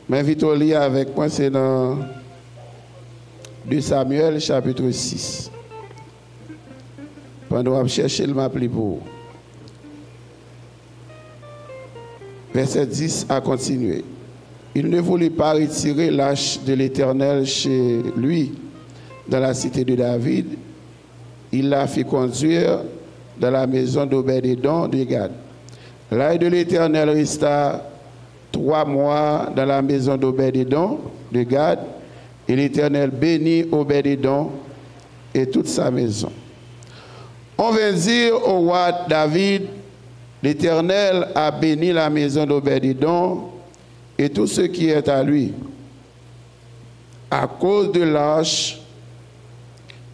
M'invite au lire avec moi, c'est dans 2 Samuel, chapitre 6. Pendant que je cherche le map pour verset 10 à continuer. Il ne voulut pas retirer l'arche de l'Éternel chez lui, dans la cité de David. Il la fit conduire dans la maison d'Obed-Édom de Gad. L'arche de l'Éternel resta 3 mois dans la maison d'Obed-Édom de Gad, et l'Éternel bénit Obed-Édom et toute sa maison. On vint dire au roi David, l'Éternel a béni la maison d'Obed-Édom et tout ce qui est à lui, à cause de l'arche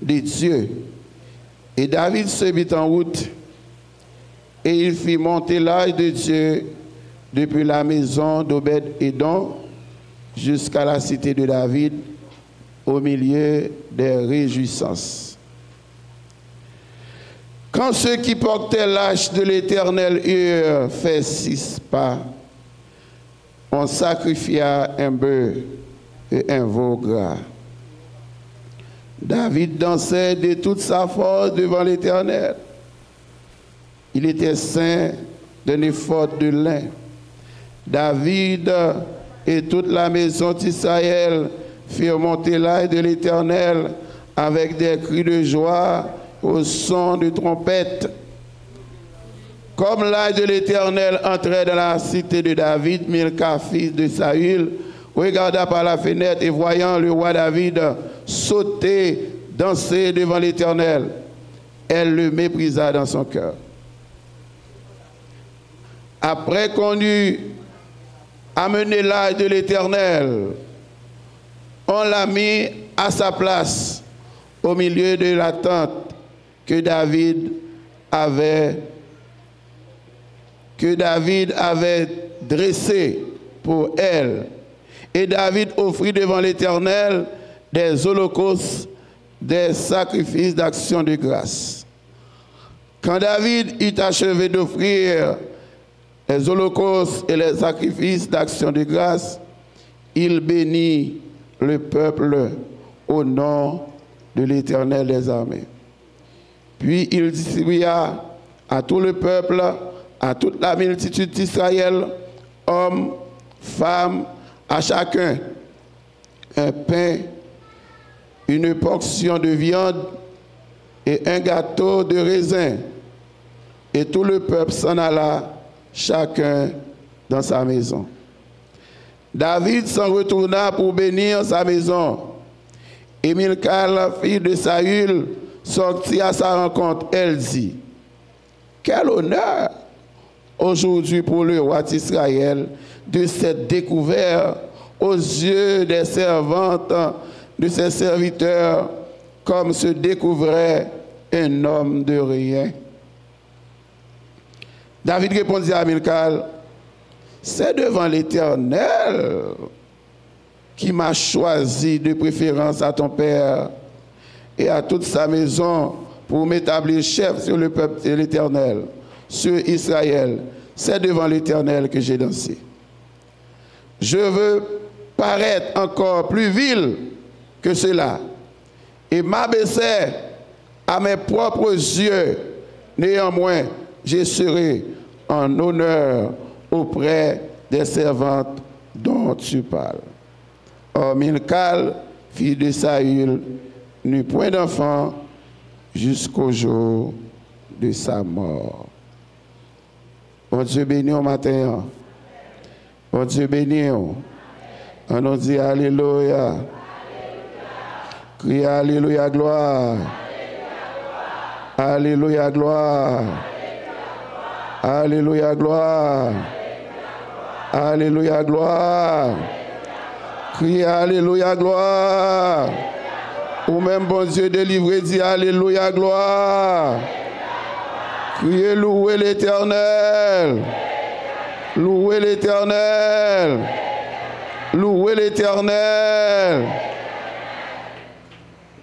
de Dieu. Et David se mit en route, et il fit monter l'arche de Dieu depuis la maison d'Obed-Édom jusqu'à la cité de David, au milieu des réjouissances. Quand ceux qui portaient l'arche de l'Éternel eurent fait 6 pas, on sacrifia un bœuf et un veau gras. David dansait de toute sa force devant l'Éternel. Il était ceint d'un éphod de lin. David et toute la maison d'Israël firent monter l'arche de l'Éternel avec des cris de joie au son de trompette. Comme l'arche de l'Éternel entrait dans la cité de David, Milca, fils de Saül, regarda par la fenêtre et voyant le roi David sauter, danser devant l'Éternel, elle le méprisa dans son cœur. Après qu'on eut amené l'arche de l'Éternel, on l'a mis à sa place au milieu de la tente que David avait dressée pour elle. Et David offrit devant l'Éternel des holocaustes, des sacrifices d'action de grâce. Quand David eut achevé d'offrir les holocaustes et les sacrifices d'action de grâce, il bénit le peuple au nom de l'Éternel des armées. Puis il distribua à tout le peuple, à toute la multitude d'Israël, hommes, femmes, à chacun un pain, une portion de viande et un gâteau de raisin. Et tout le peuple s'en alla, chacun dans sa maison. David s'en retourna pour bénir sa maison. Et Milca, fille de Saül, sortit à sa rencontre. Elle dit, quel honneur aujourd'hui pour le roi d'Israël de s'être découvert aux yeux des servantes de ses serviteurs comme se découvrait un homme de rien. David répondit à Milca, c'est devant l'Éternel qui m'a choisi de préférence à ton père et à toute sa maison pour m'établir chef sur le peuple de l'Éternel, sur Israël. C'est devant l'Éternel que j'ai dansé. Je veux paraître encore plus vil que cela et m'abaisser à mes propres yeux. Néanmoins, je serai en honneur auprès des servantes dont tu parles. Or, Milca, fille de Saül, n'eut point d'enfant jusqu'au jour de sa mort. Bon Dieu béni au matin. Bon Dieu béni. On nous dit Alléluia. Crie Alléluia, gloire. Alléluia, gloire. Alléluia, gloire. Alléluia, gloire. Crie Alléluia, gloire. Ou même bon Dieu délivré dit Alléluia, gloire. Criez louez l'Éternel. Louez l'Éternel. Louez l'Éternel.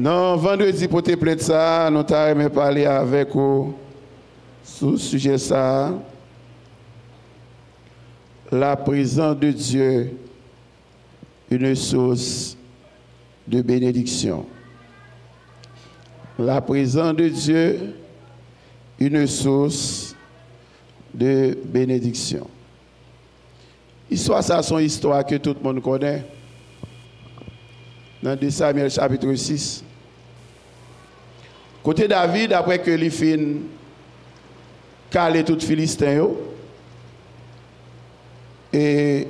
Non, vendredi pour te plaire de ça, nous t'avons parlé avec vous sur le sujet ça. La présence de Dieu une source de bénédiction. La présence de Dieu, une source de bénédiction. L'histoire, ça, c'est une histoire que tout le monde connaît. Dans 2 Samuel chapitre 6. Côté David, après que les fin calé tout Philistin, et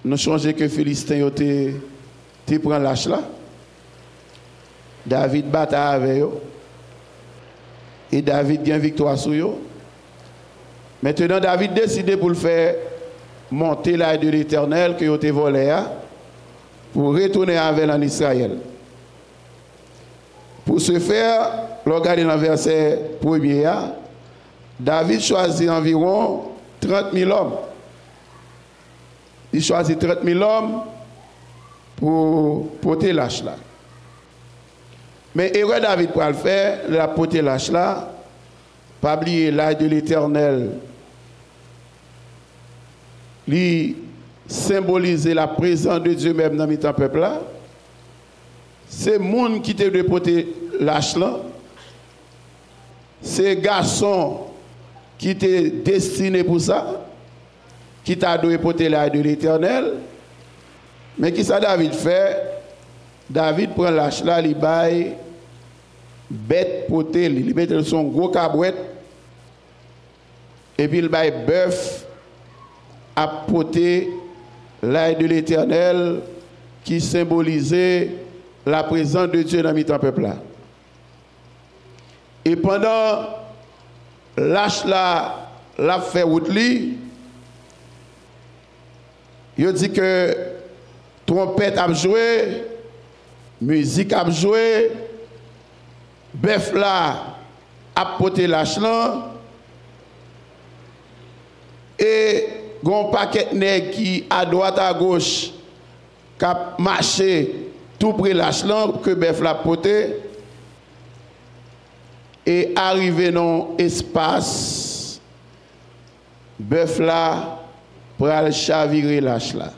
nous changeons que Philistin te prend lâche là. David bataille avec eux. Et David gagne victoire sur eux. Maintenant, David décide pour le faire monter l'aide de l'Éternel que vous volé pour retourner avec en Israël. Pour ce faire, regardez dans le verset 1er, David choisit environ 30 000 hommes. Il choisit 30 000 hommes pour porter l'âge là. Mais erreur David pour le faire, la porter l'âge là, pas oublier l'aide de l'Éternel. Lui symboliser la présence de Dieu même dans le peuple là. C'est monde qui te de porter l'âge là. C'est garçon qui était destiné pour ça, qui t'a dû porter l'aide de l'Éternel. Mais qui ça David fait? David prend l'âge là, il baille bête porter, il met son gros cabouette et puis il baille bœuf à porter l'aide de l'Éternel qui symbolisait la présence de Dieu dans le peuple là. Et pendant l'âge là, la fait route li, il dit que trompette a joué, musique a joué, bœuf là a porté l'âge là, et gon paquet nèg qui à droite à gauche qui a marché tout près l'âge là que bœuf l'a porté. Et arrivé dans l'espace, bœuf là pour aller chavirer l'âge là.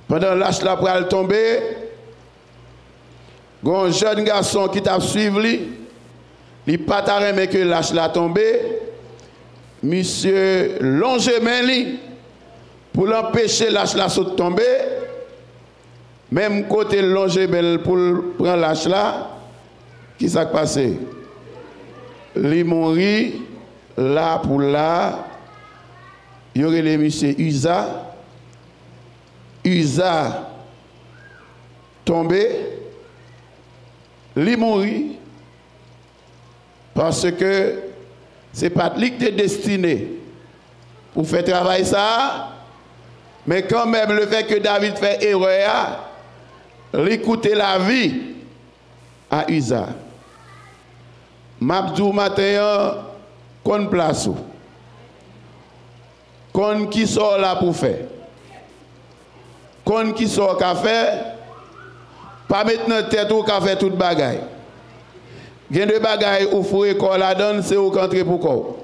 Pendant l'âge là pour aller tomber, un jeune garçon qui t'a suivi, il n'a pas aimé que l'âge là tombé. Monsieur Longemen pour l'empêcher l'âge là de tomber. Même côté Longemen pour prendre l'âge là. Qui s'est passé? Il mourit là pour là. Il y aurait les monsieur Uza. Uza tombé. Il mourit parce que c'est pas lui qui est destiné pour faire travail ça. Mais quand même le fait que David fait erreur, il coûte la vie à Uza. Mabdou matin, qu'on place où? Qu'on qui sort là pour faire? Qu'on qui sort qu'à faire? Pas mettre notre tête ou qu'à faire toute bagaille. Gen de bagaille ou faut école la donne, c'est au contre pour quoi?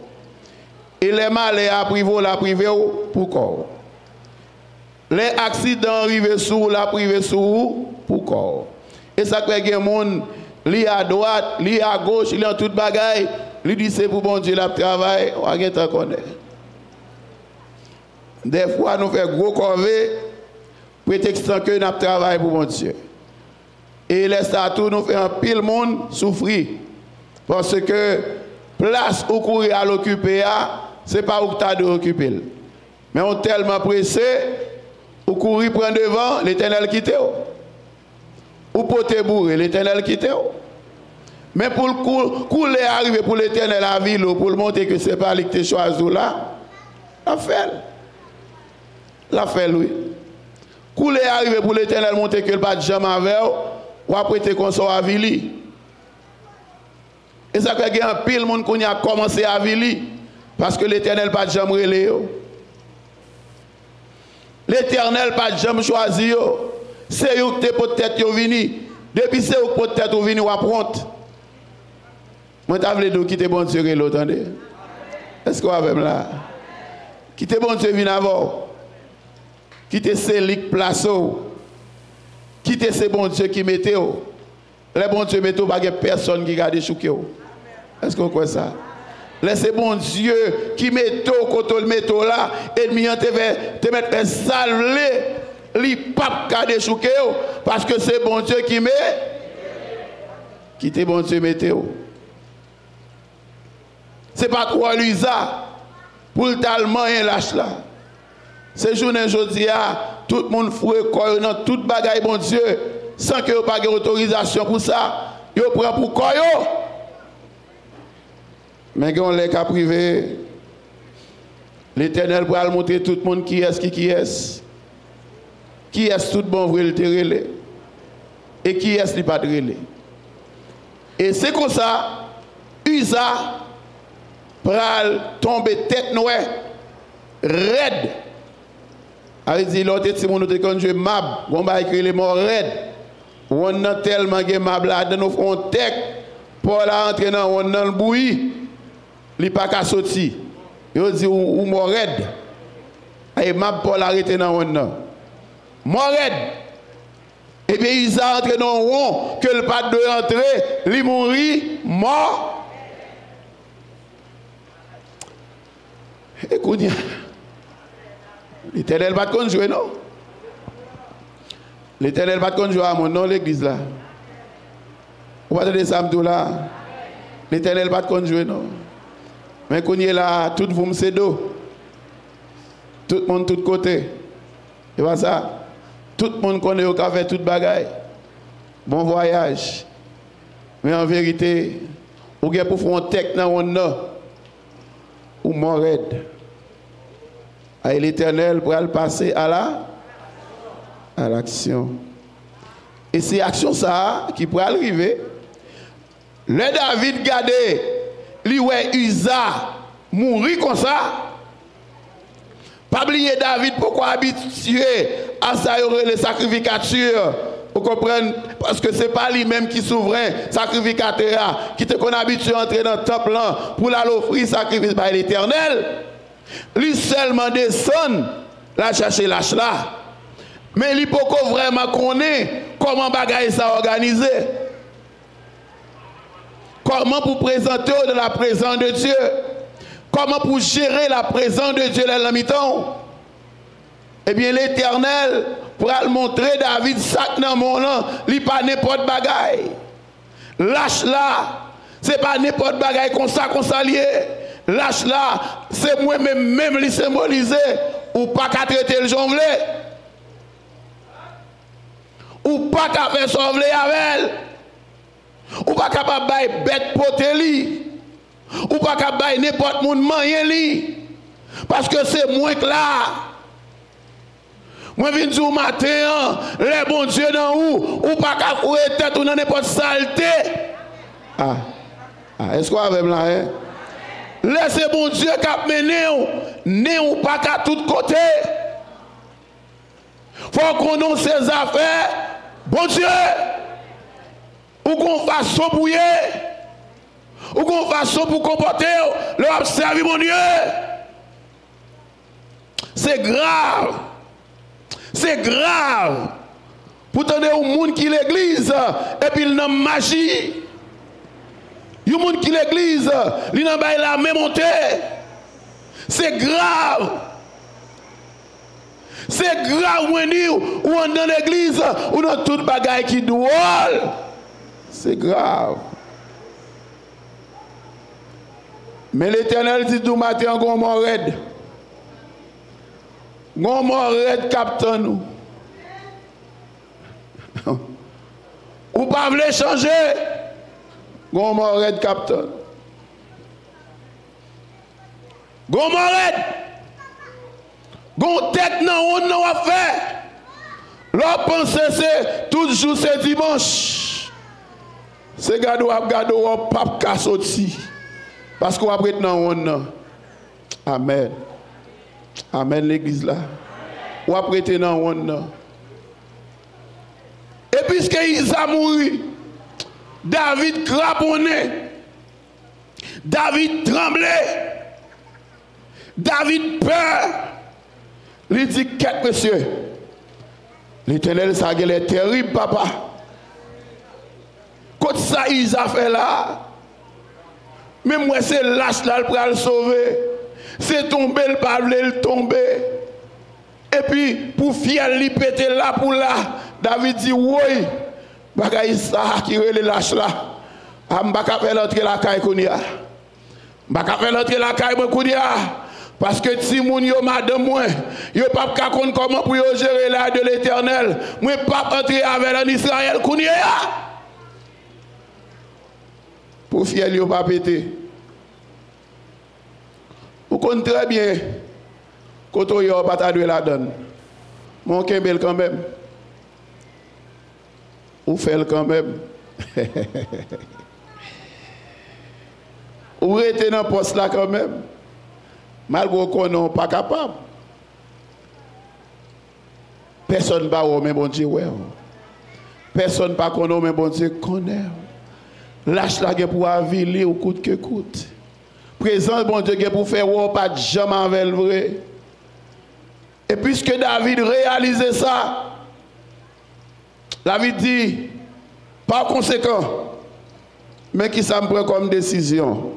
Et les malais à privé la privé pour quoi? Les accidents arrivent sous la privé sous pour quoi? Et ça fait que les gens, li à droite, li à gauche, li en toute bagaille, li dit c'est pour bon Dieu la travail, on va t'en connaître. Des fois nous faisons gros corvée, prétextant que nous travaillons pour bon Dieu. Et les statuts nous fait un pile monde souffrir. Parce que place où courir à l'occuper, ce n'est pas où tu as de occuper. Mais on est tellement pressé, où courir prendre devant, l'Éternel quitte. Ou pour te bourrer, l'Éternel quitte. Mais pour le couler arriver pour l'Éternel à ville, pour le montrer que ce n'est pas lui qui t'a choisi là, la fait. La fait, lui. Couler arriver pour l'Éternel montrer que le pas de jamais avec ou après te consort à Vili. Et ça fait qu'il y a un pile monde qui a commencé à Vili parce que l'Éternel pas de jamais relé. L'Éternel pas de jamais choisi. C'est eux qui peut-être venu. Depuis c'est eux peut-être venu ou apprendre. Moi t'as voulu quitter bon Dieu l'autre, attendez. Est-ce qu'on va même là? Quitter bon Dieu vient avant. quittez ces lits place, quittez ces bons dieux qui mettent. Les bons dieux mettent pas personne qui garde chouké. Est-ce qu'on croit ça? Laissez bon Dieu qui met quand on le met là, ennemi te mettre salver, li pas garder chouké parce que c'est bon Dieu qui met. Quittez bon Dieu météo. C'est pas trop Luisa pour le talent et lâche là. C'est journée aujourd'hui, tout le monde fouet quoi dans toute bagaille bon Dieu sans que vous pas d'autorisation pour ça. Vous prend pour quoi yo. Mais quand on les cas privé, l'Éternel pourra montrer tout le monde qui est tout bon vrai le terrelé et qui est li pas terrelé. Et c'est comme ça, Usa pral tomber tête noire, raide. Avec dit l'autre petit monde te conduit mab, on va écrire les mots raide. On a tellement de mab là dans nos frontières pour la entrer dans le bouilli, li pas qu'à sortir. Yo dit ou mort raide. Et mab pour l'arrêter dans on mort raide. Et bien, ils sont entrés dans le rond, que le pas de rentrer, ils mourir, mort. Écoutez, l'Éternel va te conjurer, non? L'Éternel va te conjurer à mon nom, l'église là. Vous va te dire ça, là. L'Éternel va te conjurer, non? Mais quand il est là, tout vous me c'est dos. Tout le monde, tout côté. Et voilà ça. Tout le monde connaît au café toute bagaille. Bon voyage. Mais en vérité, vous avez pour faire un texte dans le ou mon raide. Et l'Éternel pour le passer à l'action. Et c'est l'action ça qui pourrait arriver. Le David gardé, lui ouais Usa mourir comme ça. Pas oublier David pourquoi habitué à ça les sacrificatures. Vous comprenez? Parce que ce n'est pas lui-même qui est souverain, sacrificateur, qui te qu'on habitué à entrer dans le temple pour l'offrir sacrifice par l'Éternel. Lui seulement descend, la chercher l'âge là. Mais il peut vraiment connaître comment bagaille ça organisé. Comment pour présenter de la présence de Dieu. Comment pour gérer la présence de Dieu dans le mi-temps? Eh bien, l'Éternel pourra le montrer David sac dans mon nom, il pas n'importe bagaille. Lâche là, c'est pas n'importe bagaille comme ça lié. Lâche là, c'est moi-même lui symboliser ou pas qu'à traiter le jonglé. Ou pas qu'à faire sauver avec elle. Ou pas capable de bête potéli. Ou pas capable de n'importe monde moyen li. Parce que c'est moins que là. Moi je viens dire au matin, les bons dieux dans ou pas qu'à courir tête ou dans n'importe saleté. Est-ce qu'on avait là hein? Laissez bon Dieu qui mené ou pas qu'à tout côté. Faut qu'on ait ses affaires. Bon Dieu, ou qu'on fasse son bouillir, ou qu'on fasse son pour comporter, le servir mon Dieu. C'est grave. C'est grave. Pour donner au monde qui l'église, et puis il n'a magie. Il y a un monde qui l'église, il n'a pas la même montée. C'est grave. C'est grave, ou on dans l'église, ou dans toute bagaille qui doit. C'est grave. Mais l'Éternel dit tout matin, on m'a raide. On m'a raide, captain nous. Ou pas voulez changer. On m'a raide, captain. On m'a raide. Gon tête nan on n'a fait. L'on pense c'est toujours c'est dimanche. C'est gado pape ka sorti. Parce qu'on va prêter nan on. Amen. Amen l'église là. On va prêter nan on. Et puisque Isa mouri, David craponné. David tremblait. David peur. Il dit, qu'est-ce monsieur? L'Éternel, ça est terrible, papa. Quand ça, il a fait là, même moi, c'est lâche là pour le sauver. C'est tombé, le pas le tomber. Et puis, pour fier, il péter là pour là. David dit, oui, bagay ça qui est le lâche là. Je ne vais pas faire l'entrée la caille kounia. Je ne vais pas faire l'entrée la caille kounia. Parce que si mon yo madame moi, yo pas capable comment pour gérer l'aide de l'Éternel. Moi pas entrer avec en Israël kounia. Pour fier yo pas péter. Vous connaissez très bien quand on yo pas ta la donne. Mon kembel quand même. Ou fait quand même. Ou rester dans le poste là quand même. Malgré qu'on n'est pas capable. Personne ne va mais bon Dieu, ouais. Personne ne va connaître, mais bon Dieu connaît. Lâche la guerre pour aviler ou coûte que coûte. Présent, bon Dieu, pour faire ou pas de jamais avec le vrai. Et puisque David réalisait ça, David dit, par conséquent, mais qui ça me prend comme décision?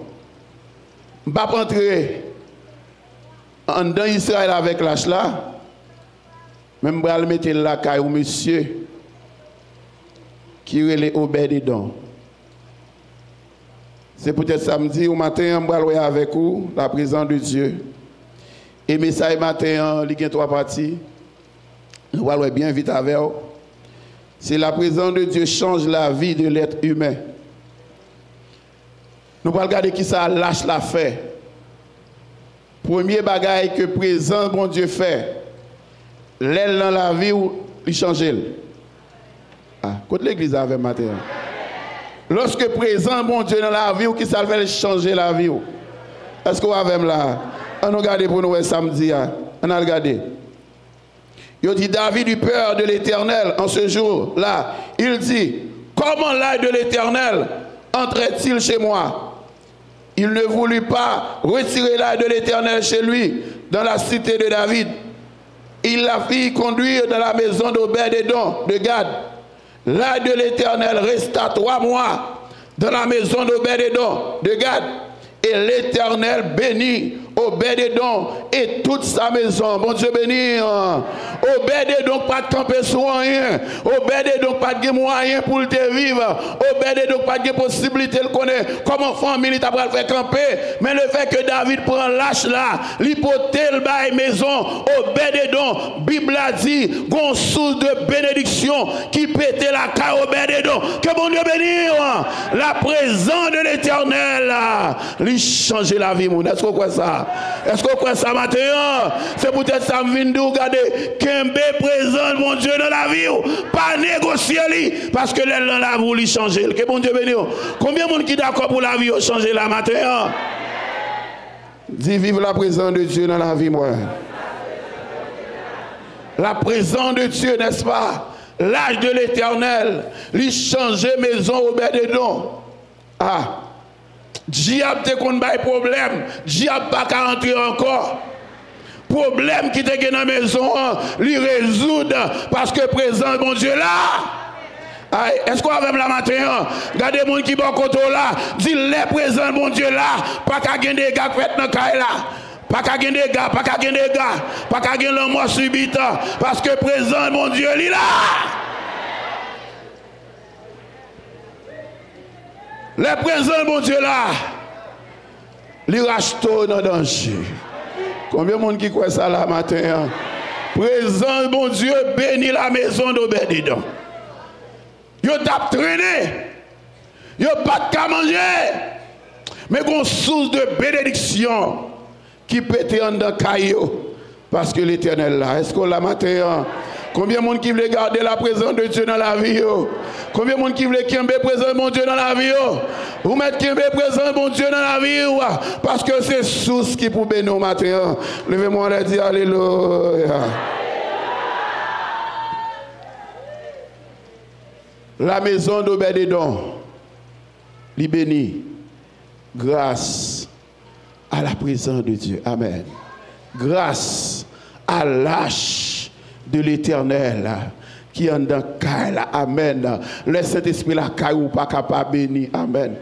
Je ne vais pas rentrer en Israël avec l'âge là, même je vais mettre la caille au monsieur qui est Obed-Edom. C'est peut-être samedi ou matin, je vais avec vous, la présence de Dieu. Et message matin, il y a 3 parties. Je vais bien vite avec vous. C'est la présence de Dieu change la vie de l'être humain. Nous allons regarder qui ça lâche la fait. Premier bagaille que présent bon Dieu fait, l'aile dans la vie ou il change. Ah, côté l'église avec matin. Lorsque présent bon Dieu dans la vie ou qui ça fait changer la vie. Est-ce qu'on va même là? On a regardé pour nous samedi. On a regardé. Il dit David eut peur de l'Éternel en ce jour-là. Il dit, comment l'œil de l'Éternel entrait-il chez moi? Il ne voulut pas retirer l'œil de l'Éternel chez lui, dans la cité de David. Il la fit conduire dans la maison d'Obed-Edom de Gad. L'œil de l'Éternel resta 3 mois dans la maison d'Obed-Edom de Gad. Et l'Éternel bénit Obed-Edom et toute sa maison. Bon Dieu béni. Obed-Edom pas de camper sur rien. Obed-Edom pas de moyen pour te vivre. Obed-Edom pas de possibilité de connaître comment famille t'a faire camper. Mais le fait que David prend l'âge là, l'hypothèse bail maison, Obed-Edom, Bible a dit, gon source de bénédiction qui pétait la caille Obed-Edom. Que bon Dieu bénisse. La présence de l'Éternel lui change la vie. Est-ce qu'on croit ça? Est-ce qu'on croit ça matin? C'est peut-être ça me vient de regarder Kembe présent mon Dieu dans la vie. Pas négocier lui parce que là la vie lui changer. Que bon Dieu bénisse. Combien de monde qui est d'accord pour la vie changer la matin? Dis vive la présence de Dieu dans la vie moi. La présence de Dieu, n'est-ce pas? L'âge de l'Éternel, lui changer maison Obed-Edom. Ah. Diable te kon bay problème, diable pas qu'à entrer encore. Problème qui te gen dans la maison, lui résoudre parce que présent mon Dieu là. Est-ce qu'on a même la matin? Regardez les gens qui sont côté là, dit les présents mon Dieu là, pas qu'à gagner des gars qui fait dans le là. Pas qu'à gagner des gars, pas qu'à gagner des gars, pas qu'à gagner le mort subite parce que présent mon Dieu lui là. Les présents, mon Dieu, là, les rachètent dans le danger. Combien de monde qui croit ça là matin? Présent, mon Dieu, bénit la maison d'Obed-Edom. Yo t'a traîné. Yo pas de qu'à manger. Mais une source de bénédiction qui pète en dans caillou. Parce que l'Éternel là. Est-ce qu'on l'a matin? Combien de monde qui veut garder la présence de Dieu dans la vie? Combien de monde qui veut qu'il y ait présence de mon Dieu dans la vie? Vous mettez qu'il y ait présence de mon Dieu dans la vie? Parce que c'est source qui pour bénir au matin. Levez-moi et dites Alléluia. La maison d'Obed-Edom, lui bénit grâce à la présence de Dieu. Amen. Grâce à l'arche de l'Éternel qui est dans Kaila. Amen. Le Saint-Esprit la caille ou pas capable bénir. Amen.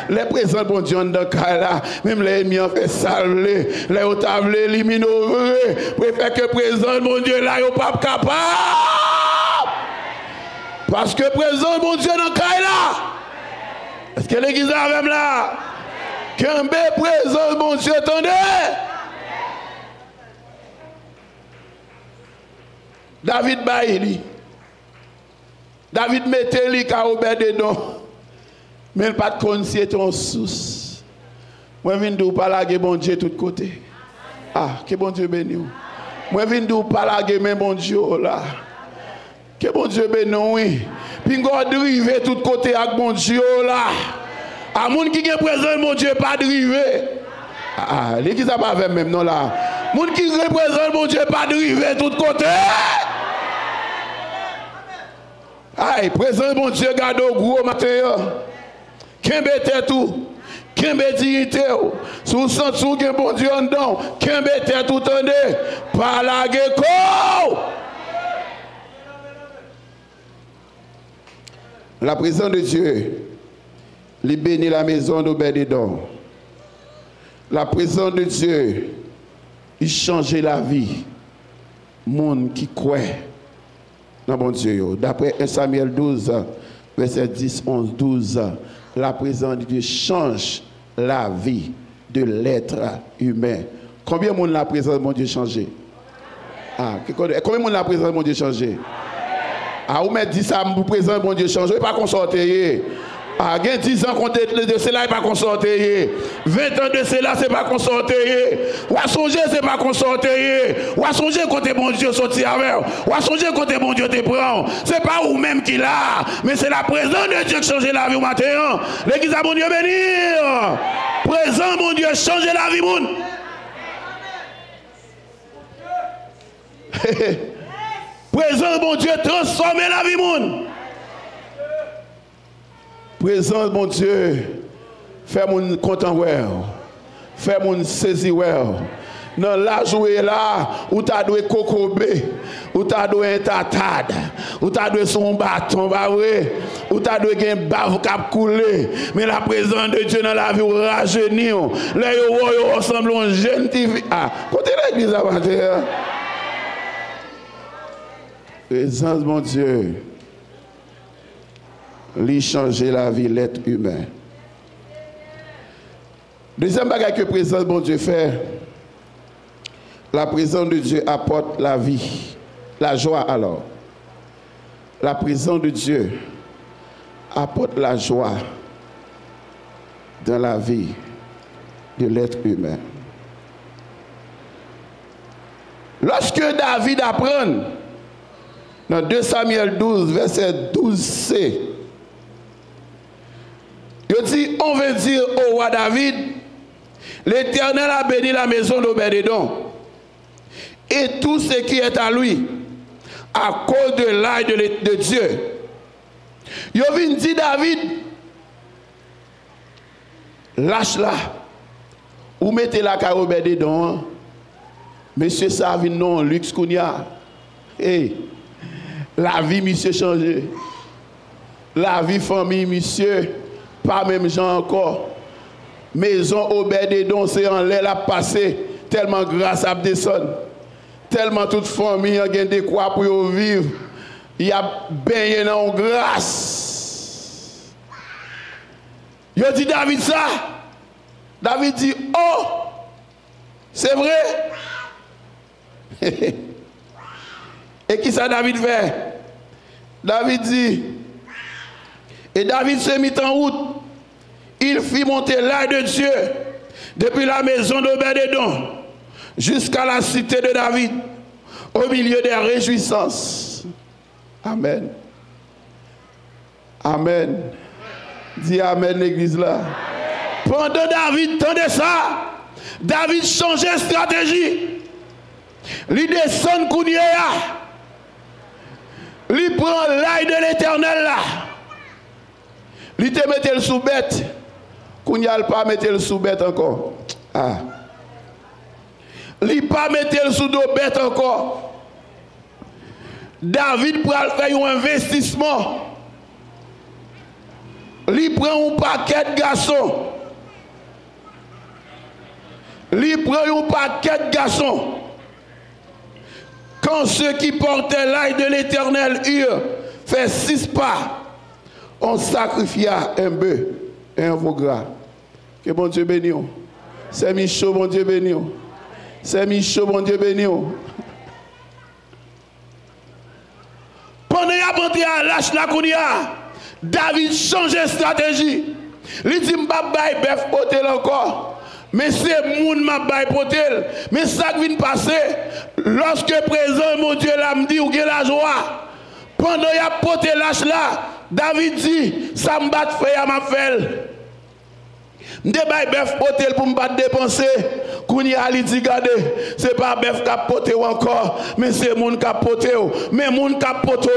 Les présents bon Dieu dans Kaila, même les ennemis ont fait salver, les otables éliminés, préfère que présent bon Dieu là, ils pas capable. Parce que présent bon Dieu dans Kaila. Est-ce que l'église est même là? Qu'un bel présent bon Dieu, attendez. David Baïli. David mettait lui à dedans. Mais il pas de conseiller ton source. Moi, je viens de parler bon Dieu de tous côtés. Que bon Dieu bénisse. Moi, je viens de parler mais bon Dieu là. Que bon Dieu bénisse, oui. Puis, on drive de tous côtés avec bon Dieu là. À moun qui est présent, mon Dieu, pas drivé. L'église n'a pas fait même non là. Moun qui représente mon Dieu, pas drivé de tous côtés. Aïe, présent mon Dieu, garde au gros matin. Qu'un tout. Qu'un dignité. Sous sens sous qu'un bon Dieu en dedans. Qu'un tout tendez. Par la gecko. La présence de Dieu. Il bénit la maison d'Obed-Edom. La présence de Dieu, il change la vie. Monde qui croit dans bon Dieu. D'après 1 Samuel 12, verset 10, 11, 12, la présence de Dieu change la vie de l'être humain. Combien de monde la présence de mon Dieu changé? Combien de monde la présence de mon Dieu changé? Vous me dites ça, vous présent bon Dieu changé, pas consorter. 10 ans de cela, n'est pas consorté. 20 ans de cela, c'est pas consorté. Ou à songer, c'est pas consorté. Ou à songer quand bon Dieu sorti avec. Ou à songer quand bon Dieu te prend. C'est pas vous-même qui l'a, mais c'est la présence de Dieu qui change la vie au matin. L'église a bon Dieu bénir. Présent, mon Dieu, change la vie, mon. Présent, mon Dieu, transforme la vie, mon. Présence, mon Dieu, fais mon content, fais mon saisi, dans la jouée là, où tu as doué cocobé, où tu as doué un tatade, où tu as doué son bâton, où tu as doué un bave cap coulé, mais la présence de Dieu dans la vie, rajeunit, les ressemblent à un jeune qui vit. Côté l'église à matin. Présence, mon Dieu. Lui changer la vie, l'être humain. Deuxième bagage que présence bon Dieu fait, la présence de Dieu apporte la vie, la joie alors. La présence de Dieu apporte la joie dans la vie de l'être humain. Lorsque David apprend, dans 2 Samuel 12, verset 12c, il dit, on veut dire au roi David, l'Éternel a béni la maison d'Obed-Edom et tout ce qui est à lui à cause de l'ail de Dieu. Il vient dire David, lâche là, ou mettez la à Obed-Edom, monsieur ça vient non, luxe Kounia. La vie, monsieur, changé. La vie, famille, monsieur. Pas même gens encore. Maison Obed-Edom, c'est en l'air la passé. Tellement grâce à descendre. Tellement toute famille a gagné de quoi pour vivre. Il y a baigné dans grâce. Il dit David ça. David dit, oh, c'est vrai. Et qui ça David fait? David dit, et David se mit en route. Il fit monter l'ail de Dieu depuis la maison d'Obed-Edom jusqu'à la cité de David, au milieu des réjouissances. Amen. Amen. Dis Amen, l'église là. Pendant David tendait ça, David changeait stratégie. Il descend Kounia. Il prend l'ail de l'Éternel là. Il te mette le sous bête. Kounia pas mettre le sous bête encore. Il n'a pas mis le sous dos bête encore. David pour faire un investissement. Il prend un paquet de garçons. Il prend un paquet de garçons. Quand ceux qui portaient l'œil de l'Éternel eurent fait 6 pas, on sacrifia un bœuf et un veau gras. Que bon Dieu bénisse. C'est Michaud, bon Dieu bénisse. C'est Michaud, bon Dieu bénisse. Pendant qu'il a monté à l'âge la Kounia, David change de stratégie. Il dit, je ne vais pas bœuf potel encore. Mais c'est moun m'a bail potel. Mais ça qui vient passer, lorsque présent mon Dieu l'a me dit ou la joie. Pendant qu'il a poté l'âge là, David dit, ça me bat fait à ma felle. Je vais bœuf potel pour me battre dépenser. Kounia li dit gade, c'est pas bœuf qui a poté encore, mais c'est moun qui a poté. Mais moun qui a poté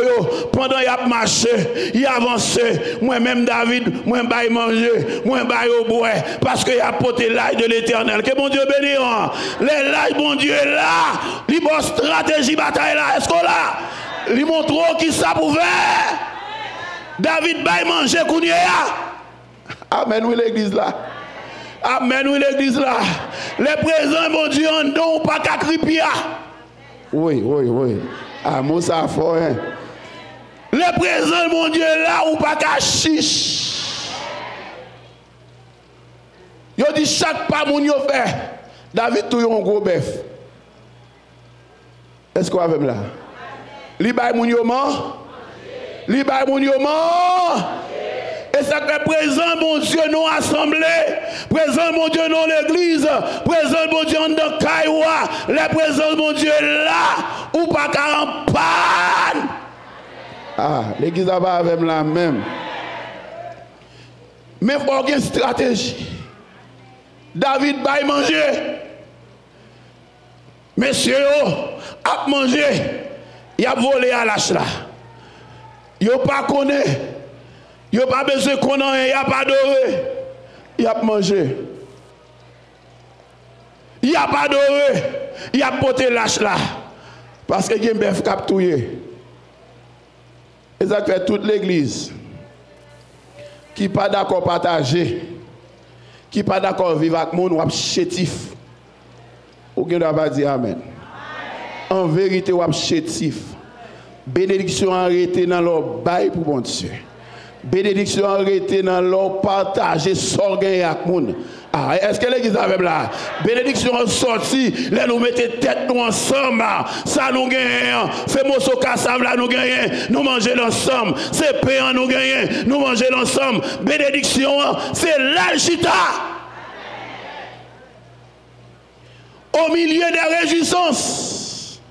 pendant qu'il a marché, il a avancé. Moi-même David, moi bail manger, moi bail au bois, parce qu'il a poté l'ail de l'Éternel. Que mon Dieu bénisse. Les l'ail, mon Dieu est là. Il bon stratégie bataille là. Est-ce qu'on là? Il montre qui ça pouvait. David bail manger Kounia. Amen, oui l'église là. Amen, oui l'église là. Les présents, mon Dieu, en don pas qu'à cripier. Oui, oui, oui. Ah, moi ça fort, hein. Les présents, mon Dieu, là, ou pas qu'à chiche. Yo dit chaque pas mon yo fait. David tout un gros bœuf. Est-ce qu'on a même là? Li bay moun yo man? Li bay moun yo man? Et ça fait présent, mon Dieu, non assemblée, présent, mon Dieu, non l'église, présent, mon Dieu, dans Kaïwa, les présents, mon Dieu, là, ou pas qu'à en panne. Ah, l'église n'a pas avec la même. Mais il faut avoir une stratégie. David va manger. Monsieur, a mangé, il a volé à l'âge là. Il n'a pas connu. Il n'y a pas besoin qu'on ait, il n'y a pas doré. Il a mangé. Il n'y a pas doré. Il a porté l'âge là. Parce que il y a un bœuf capturé. Et ça fait toute l'église qui n'est pas d'accord partager, qui n'est pas d'accord vivre avec le monde, ou chétif. Ou qui ne doit pas dire Amen. En vérité, ou chétif. Bénédiction arrêtée dans leur bail pour bon Dieu. Bénédiction arrêtée dans leur partager sorgay avec moun. Ah, est-ce que l'église avait là? Bénédiction sortie, là nous mettons tête nous ensemble. Ça nous gagne. Fait mosso cassave là nous gagne. Nous manger ensemble. C'est payant nous gagne. Nous manger ensemble. Bénédiction, c'est l'alchita. Au milieu des réjouissances.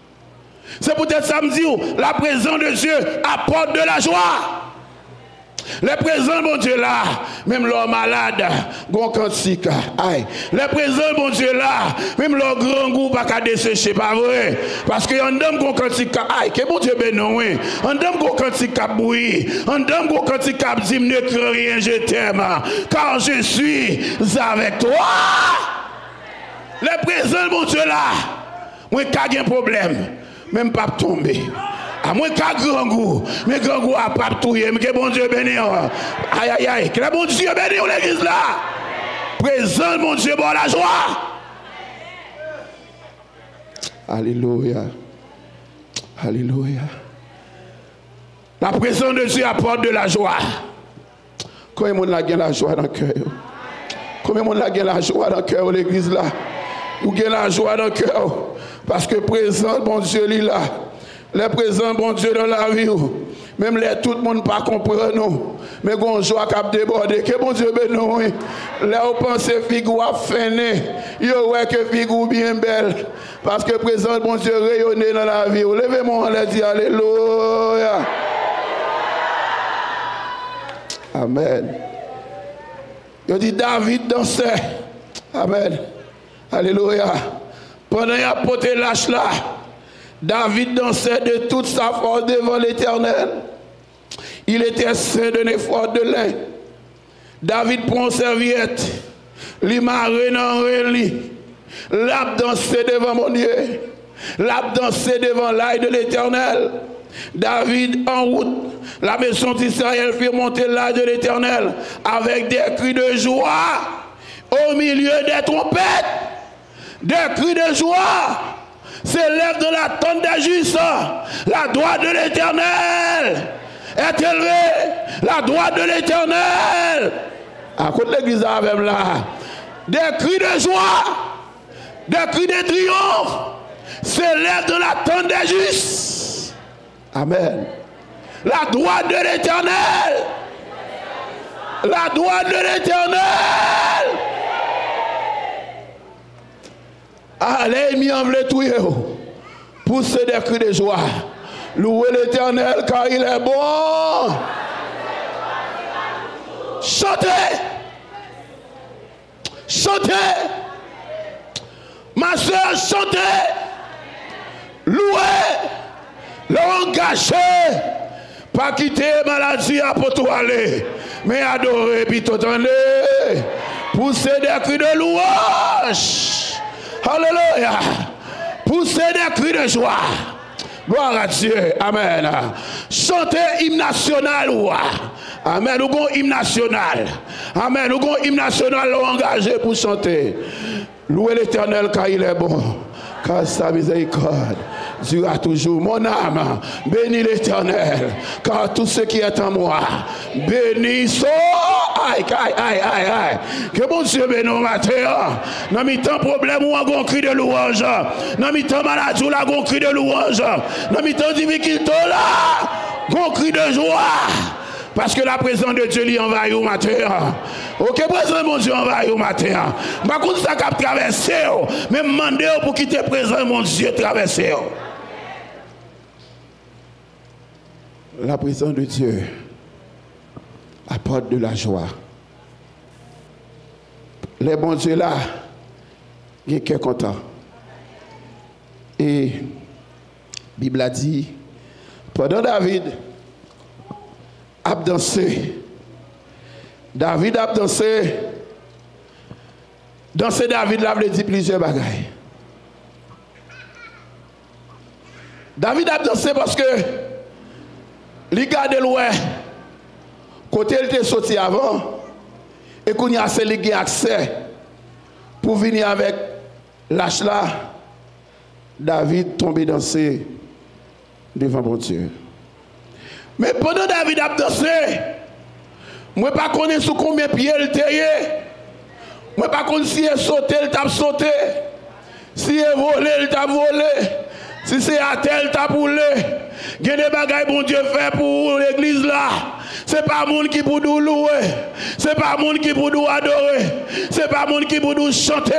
C'est peut-être samedi où la présence de Dieu apporte de la joie. Les présents, mon Dieu, là, même l'homme malade, gon cantique, aïe. Les présents, mon Dieu, là, même leur grand goût, pas qu'à dessécher, pas vrai. Parce qu'il y a un homme gon cantique, aïe, que mon Dieu bénisse, oui. Un homme gon cantique, bouilli. Un homme gon cantique, dit, ne crains rien, je t'aime, car je suis avec toi. Les présents, mon Dieu, là, moi, qu'il y a un problème, même pas tomber. À moins qu'à grand goût, mais grand goût a pas tout, mais que bon Dieu bénisse. Aïe aïe aïe, que bon Dieu bénisse l'église là. Présent mon Dieu, bon la joie. Alléluia. Alléluia. La présence de Dieu apporte de la joie. Combien de monde a la joie dans le cœur? Combien de monde a la joie dans le cœur l'église là? Ou a la joie dans le cœur? Parce que présent mon Dieu est là. Les présents, bon Dieu, dans la vie, même les tout le monde pas comprendre nous, mais qu'on joie cap déborder, que bon Dieu bénisse. Là on pense figure à finir, yo ouais que figure bien belle, parce que présent, bon Dieu, rayonne dans la vie. Levez-moi, on les dit alléluia. Amen. Yo dit David dansait. Amen. Alléluia. Pendant qu'il a porté l'âge là, David dansait de toute sa force devant l'Éternel. Il était saint d'un effort de lin. David prend une serviette, il marre dans lui. L'a dansé devant mon Dieu. L'a dansé devant l'ail de l'Éternel. David en route. La maison d'Israël fit monter l'ail de l'Éternel avec des cris de joie au milieu des trompettes. Des cris de joie s'élèvent de la tente des justes. La droite de l'Éternel est élevée. La droite de l'Éternel. À côté de l'église avec là. Des cris de joie, des cris de triomphe s'élèvent de la tente des justes. Amen. La droite de l'Éternel. La droite de l'Éternel. Allez, m'y envoie tout. Poussez des cris de joie. Louez l'Éternel car il est bon. Chantez. Chantez. Ma soeur, chantez. Louez. L'engager. Pas quitter maladie pour tout aller. Mais adorer puis tout attendre. Poussez des cris de louange. Alléluia. Poussez des cris de joie. Gloire à Dieu. Amen. Chantez hymne national. Amen. Nous avons hymne national. Amen. Nous avons hymne national engagé pour chanter. Louez l'Éternel car il est bon. Car sa miséricorde durera toujours. Mon âme, bénis l'Éternel. Car tout ce qui est en moi, bénisse. Aïe, aïe, aïe, aïe, aïe. Que mon Dieu bénisse au matin. Dans mes temps problème ou un cri de louange. Dans mes temps maladie ou un cri de louange. Dans mes temps difficulté là, un cri de joie. Parce que la présence de Dieu lui envahit au matin. Ok, présence mon Dieu envahit au matin. Par contre, ça cap traverser. Mais demandez pour quitter présence mon Dieu traverser. La présence de Dieu apporte de la joie. Les bons dieux là, il est content. Et la Bible a dit, pendant David a dansé, David a dansé, danser David l'a dit plusieurs bagailles. David a dansé parce que il garde loin côté il était sorti avant et qu'on y a assez accès pour venir avec l'âge là. David tombé danser devant mon Dieu. Mais pendant David a dansé, moi pas connais sous combien de pieds il était. Moi pas connais si il sauté, il t'a sauté. Si il volé, il t'a volé. Si c'est à tel, t'a boulé. Il y a des bagailles bon Dieu fait pour l'église là. C'est pas monde qui pour nous louer. C'est pas monde qui pour nous adorer. C'est pas monde qui pour nous chanter.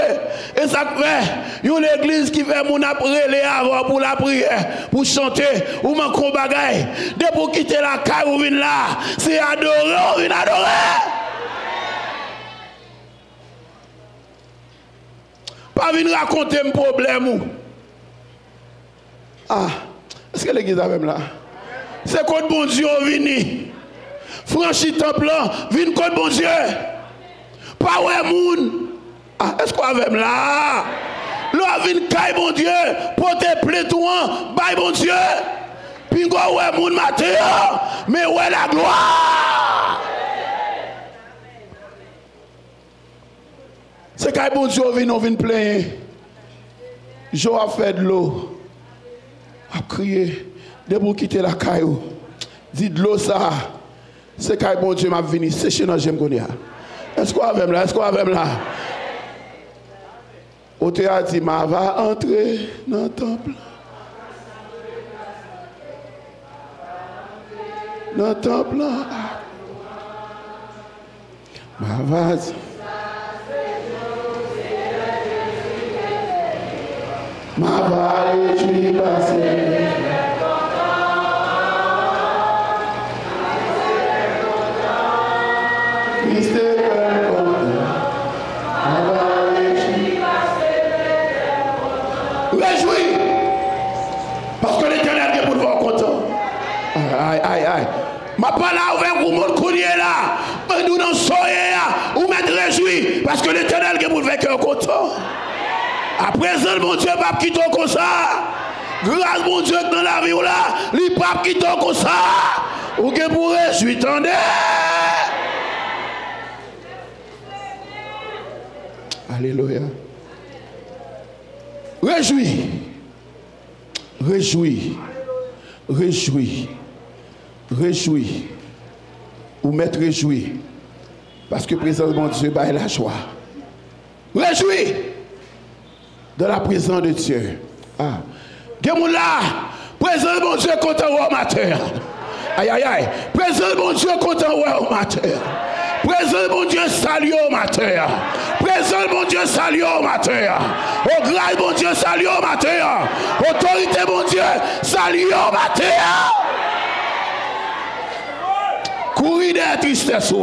Et ça fait une église qui fait mon après les avant pour la prière, pour chanter ou manquer bagaille. Dès pour quitter la caille ou venir là, c'est adorer ou venir adorer. Pas venir raconter un problème. Ah, est-ce que l'église a même là? C'est quand bon Dieu vini. Franchi temple là, vini quand bon Dieu. Pas ouais moun. Ah, est-ce qu'on a même là? Là vini caille bon Dieu, porter plainte ou bye bon Dieu. Puis go ouais moun matin, mais ouais la gloire. C'est quand bon Dieu vini plein. Jo a fait de l'eau. A crié, de pour quitter la caillou. Dit de l'eau ça. C'est quand bon Dieu m'a venu sécher dans j'aime qu'on y a. Est-ce qu'on a même là? Est-ce qu'on a même là? Au théâtre dit, ma va entrer dans le temple. Dans le temple. Ma va. Ma va et tu y passes. Christ est content. Ma va et tu y passes. Réjouis. Parce que l'Éternel est pour vous content. Aïe, aïe, aïe. Ma pas là avec vous, mon collier là. Nous n'en soyez là. Ou mettre réjouis. Parce que l'Éternel est pour vous content. À présent, mon Dieu, pas quitter comme ça. Grâce, mon Dieu, dans la vie, là, il pas quitter comme ça. Ou que pour réjouir, attendez. Alléluia. Réjouis. Réjouis. Réjouis. Réjouis. Ou mettre réjouis. Parce que présence de mon Dieu, bah, la joie. Réjouis. Dans la présence de Dieu. Ah. Gemoun là. Présence de mon Dieu, content au matin. Aïe, aïe, aïe. Présence de mon Dieu, content au matin. Présence de mon Dieu, salut au matin. Présence de mon Dieu, salut au matin. Au grâce, mon Dieu, salut au matin. Autorité, mon Dieu, salut au matin. Courir des tristesses,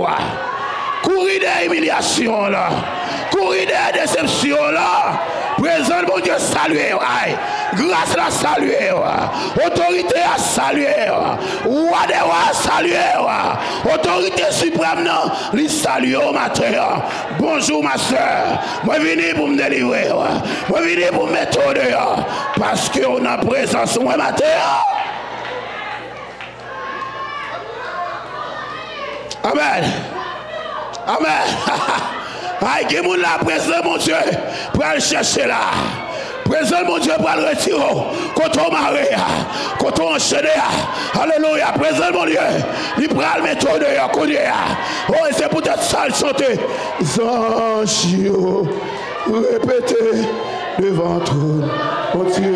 courir des humiliations, là. Courir des déceptions, là. Présence de mon Dieu, saluer. Grâce à saluer. Autorité à saluer. Roi des rois, saluer. Autorité suprême, non. Les saluer au matin. Bonjour, ma soeur. Moi, venez pour me délivrer. Moi, venez pour me mettre au dehors. Parce qu'on a présence, moi, matin. Amen. Amen. Aïe, qui est là, présent, mon Dieu, pour aller chercher là. Présent, mon Dieu, pour aller retirer. Quand on marie, quand on enchaîne. Alléluia. Présent, mon Dieu, il prend le méthode de oh, c'est peut-être ça le chanter. Zanchio, répétez devant tout, mon Dieu.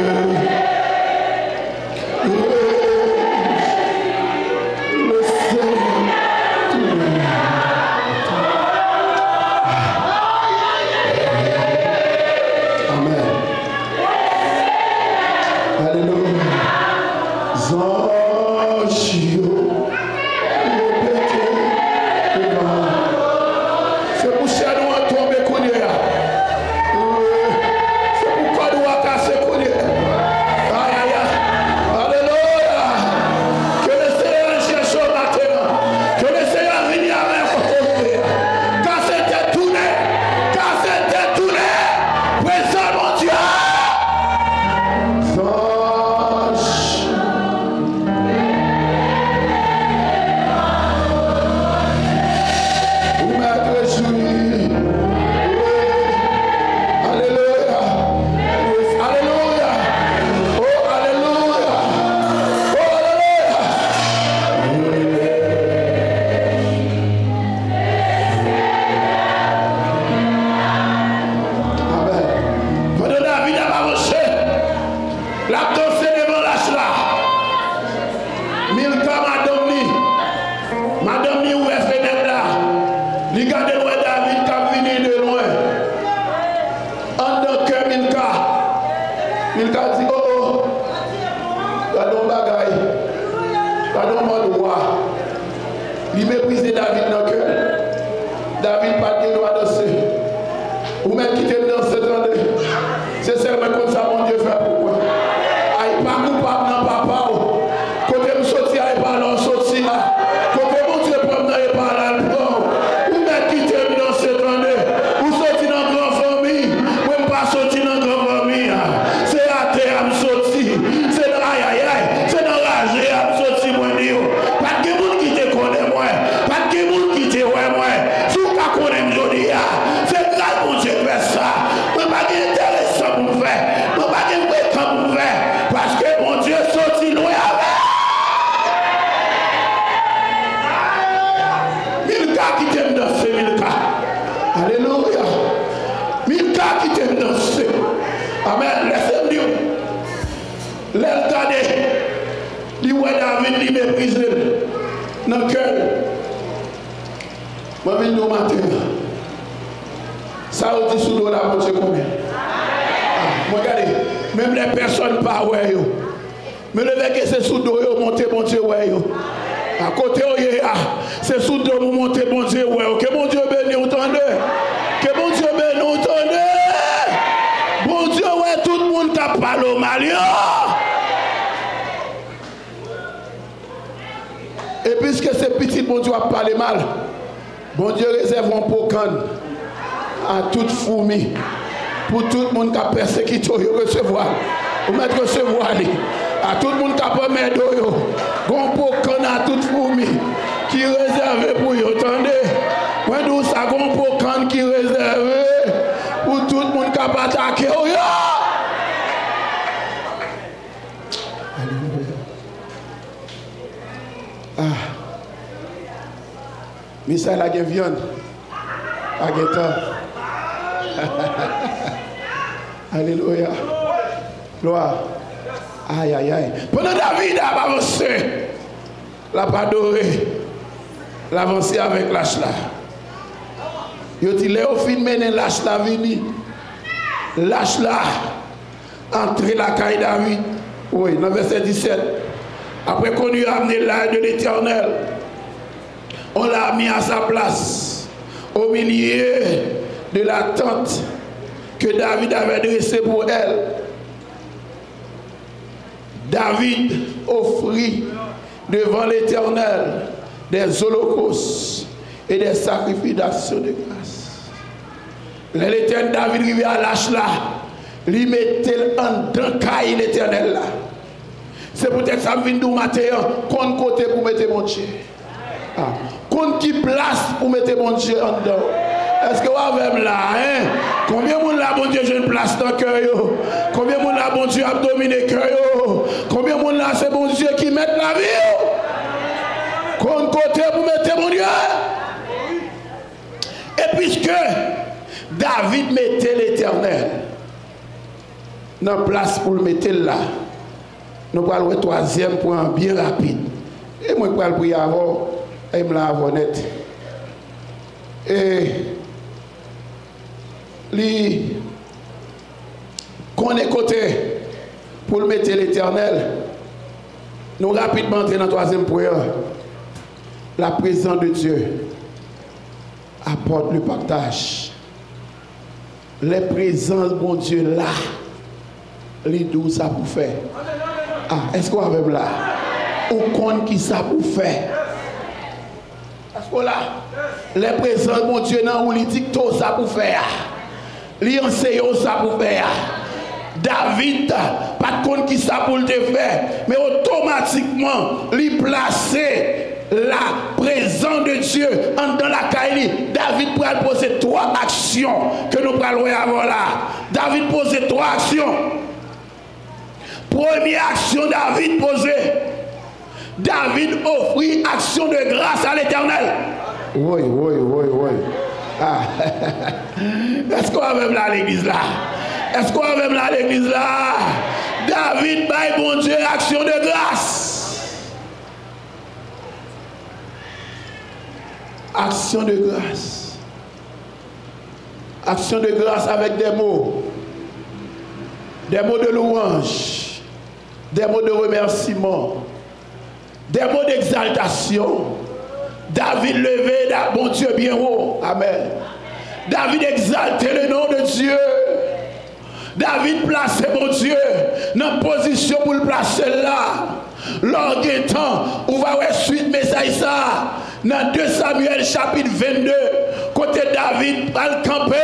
Même les personnes pas ouais yo. Mais le mec c'est sous dos yo monter bon Dieu ouais yo. À côté c'est sous dos monter bon Dieu ouais. Que bon Dieu bénisse entendez. Que bon Dieu bénisse entendez. Bon Dieu ouais tout le monde t'a parlé au mal yo. Et puisque c'est petit bon Dieu a parlé mal. Bon Dieu réserve un pot à toute fourmi. Pour tout le monde qui a persécuté, recevoir. Vous mettez recevoir. À tout le monde qui a pas mis d'eau. Gon pour qu'on a toute fourmi qui est réservé pour vous. Attendez. Moi, nous, ça gon pour qu'on qui est réservé pour tout le monde qui a pas attaqué. Mais ça, la viande. Pas de temps. Alléluia. Gloire. Aïe, aïe, aïe. Pendant David a avancé, la pas adoré, l'avancé avec l'âge là. Il dit, Léo fin mener l'âge là vini. L'âge là, entrer la caille David. Oui, dans verset 17. Après qu'on lui a amené l'âge de l'Éternel, on l'a mis à sa place, au milieu de la tente que David avait dressée pour elle. David offrit devant l'Éternel des holocaustes et des sacrifices d'action de grâce. L'Éternel David arrivé à l'âge là, lui mettait en dancaille l'Éternel là. C'est peut-être ça que je viens de matin, qu'on côté pour mettre mon Dieu. Qu'on qui place pour mettre mon Dieu en dedans. Est-ce que vous avez là, hein? Combien de monde là, bon Dieu, j'ai une place dans le cœur? Combien de monde là, bon Dieu, a dominé le cœur? Combien de monde là, c'est bon Dieu qui met la vie? Qu'on côté pour mettre mon Dieu? Et puisque David mettait l'Éternel dans la place pour le mettre là, nous parlons du troisième point bien rapide. Et moi, je parle pour y avoir, et me l'avons net. Et lui, qu'on est côté pour le mettre l'Éternel, nous rapidement entrer dans le troisième point. La présence de Dieu apporte le partage. Les présences de mon Dieu là, les douze ça pour faire. Ah, est-ce qu'on avait là? Ou compte qui ça pour faire? Est-ce qu'on là? Les présences de mon Dieu dans où il dit tout ça pour faire. Il enseigne ça pour faire. David, pas de compte qui ça pour le faire, mais automatiquement, il placer la présence de Dieu dans la caille. David pourrait poser trois actions que nous parlons avant là. David posait trois actions. Première action, David posait. David offrit action de grâce à l'Éternel. Oui. Ah. Est-ce qu'on va même là à l'église là? Est-ce qu'on va même là à l'église là? David baille bon Dieu action de grâce. Action de grâce. Action de grâce avec des mots. Des mots de louange. Des mots de remerciement. Des mots d'exaltation. David levait, bon Dieu bien haut. Amen. David exaltait le nom de Dieu. David plaçait mon Dieu dans position pour le placer là. Lors du temps, on va voir suite message ça. Dans 2 Samuel chapitre 22, côté David va le camper.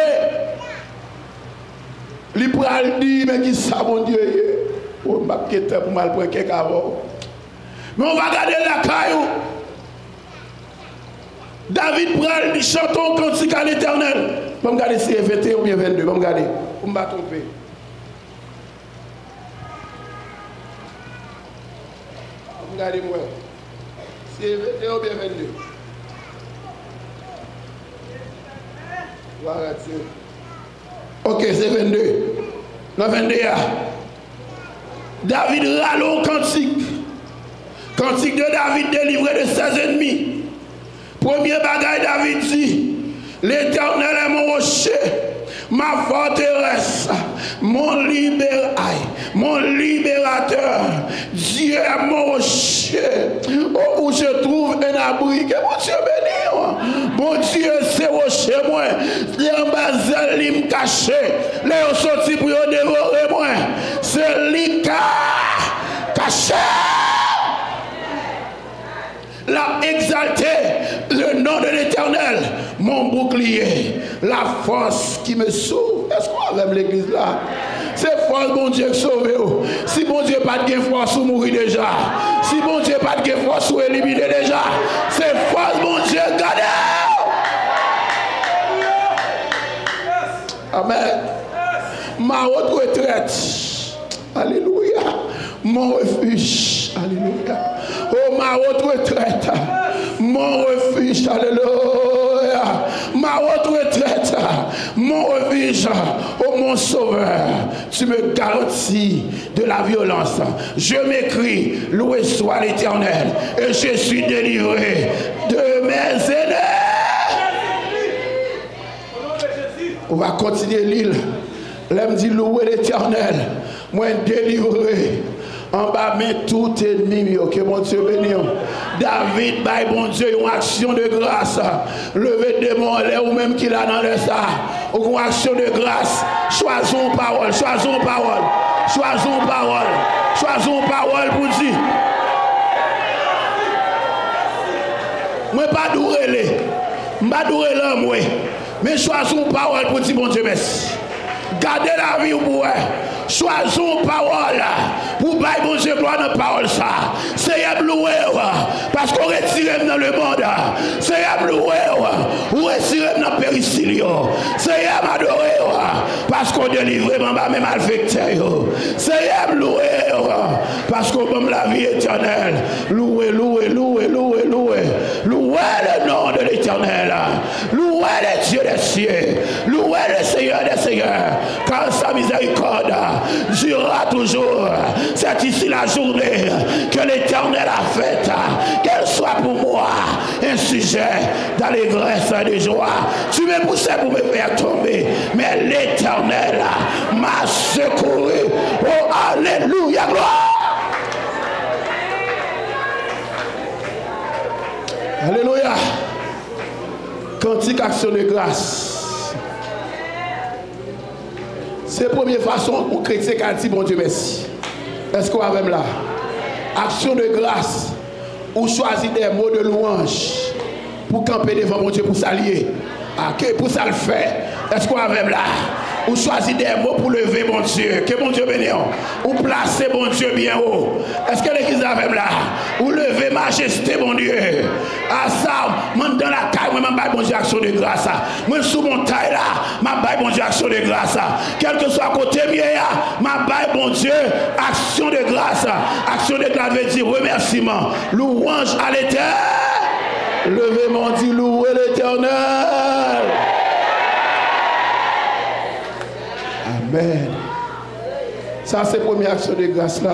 Il pourra le dire, mais qui ça mon Dieu? On va quitter pour mal prendre quelqu'un avant. Mais on va garder la caillou. David prend le chanton cantique à l'Éternel. On va regarder si c'est 21 ou bien 22. On va regarder. On va tromper. On va regarder moi. Si c'est 21 ou bien 22. Voilà, Dieu. Ok, c'est 22. Non, 22. David râle au cantique. Cantique de David délivré de ses ennemis. Premier bagaille, David dit, l'Éternel est mon rocher, ma forteresse, mon libérateur. Dieu est mon rocher, où je trouve un abri. Que mon Dieu béni. Mon Dieu, c'est rocher, moi. Les embazels, ils me cachent. Les sortis pour dévorer, moi. C'est lui caché. L'a exalté le nom de l'Éternel, mon bouclier, la force qui me sauve. Est-ce qu'on Avec l'église là. C'est force bon Dieu qui sauve. Si bon Dieu pas de force, vous mourir déjà. Si bon Dieu pas de force, vous éliminer déjà. C'est force bon Dieu, gardez. Amen. Ma haute retraite. Alléluia. Mon refuge. Alléluia. Oh, ma haute retraite. Mon refuge. Alléluia. Ma haute retraite. Mon refuge. Oh, mon sauveur. Tu me garantis de la violence. Je m'écris, loué soit l'Éternel. Et je suis délivré de mes ennemis. On va continuer l'île. L'homme dit louer l'Éternel. Moi délivré. En bas, mais tout ennemi, que mon Dieu bénisse. David, by bon Dieu, une action de grâce. Levé des morts, ou même qu'il a dans le ça. Une action de grâce. Choisons parole, choisons parole. Choisons parole. Choisons parole pour dire. Moi, pas doué, pas doué l'homme, mais choisons parole pour dire bon Dieu merci. Gardez la vie pour vous. Choisons parole pour bailler bon Dieu gloire dans parole ça. C'est loué parce qu'on retire dans le monde. C'est loué ou retire dans le péricilio. C'est adoré parce qu'on délivre même malfecteur. C'est loué parce qu'on donne la vie éternelle. Loué, loué, loué, loué, loué. Loué le nom de l'Éternel. Loué le Dieu des cieux. Loué le Seigneur des seigneurs. Car sa miséricorde durera toujours. C'est ici la journée que l'Éternel a faite. Qu'elle soit pour moi un sujet d'allégresse et de joie. Tu me poussais pour me faire tomber, mais l'Éternel m'a secouru. Oh, alléluia, gloire. Alléluia. Cantique action de grâce. C'est la première façon pour chrétien qui dit bon Dieu merci. Est-ce qu'on va même là? Action de grâce. Ou choisir des mots de louange pour camper devant mon Dieu pour s'allier. Pour ça le faire. Est-ce qu'on va même là? Ou choisir des mots pour lever mon Dieu. Que mon Dieu bénisse. Ou placer mon Dieu bien haut. Est-ce que l'église a même là? Ou lever majesté mon Dieu. À ça, moi dans la caille, moi je bon Dieu action de grâce. Moi sous mon taille là, je bon Dieu action de grâce. Quel que soit côté mien, je bon Dieu action de grâce. Action de grâce veut dire remerciement. Louange à l'Éternel. Levez mon Dieu, louez l'Éternel. Amen. Ça, c'est la première action de grâce là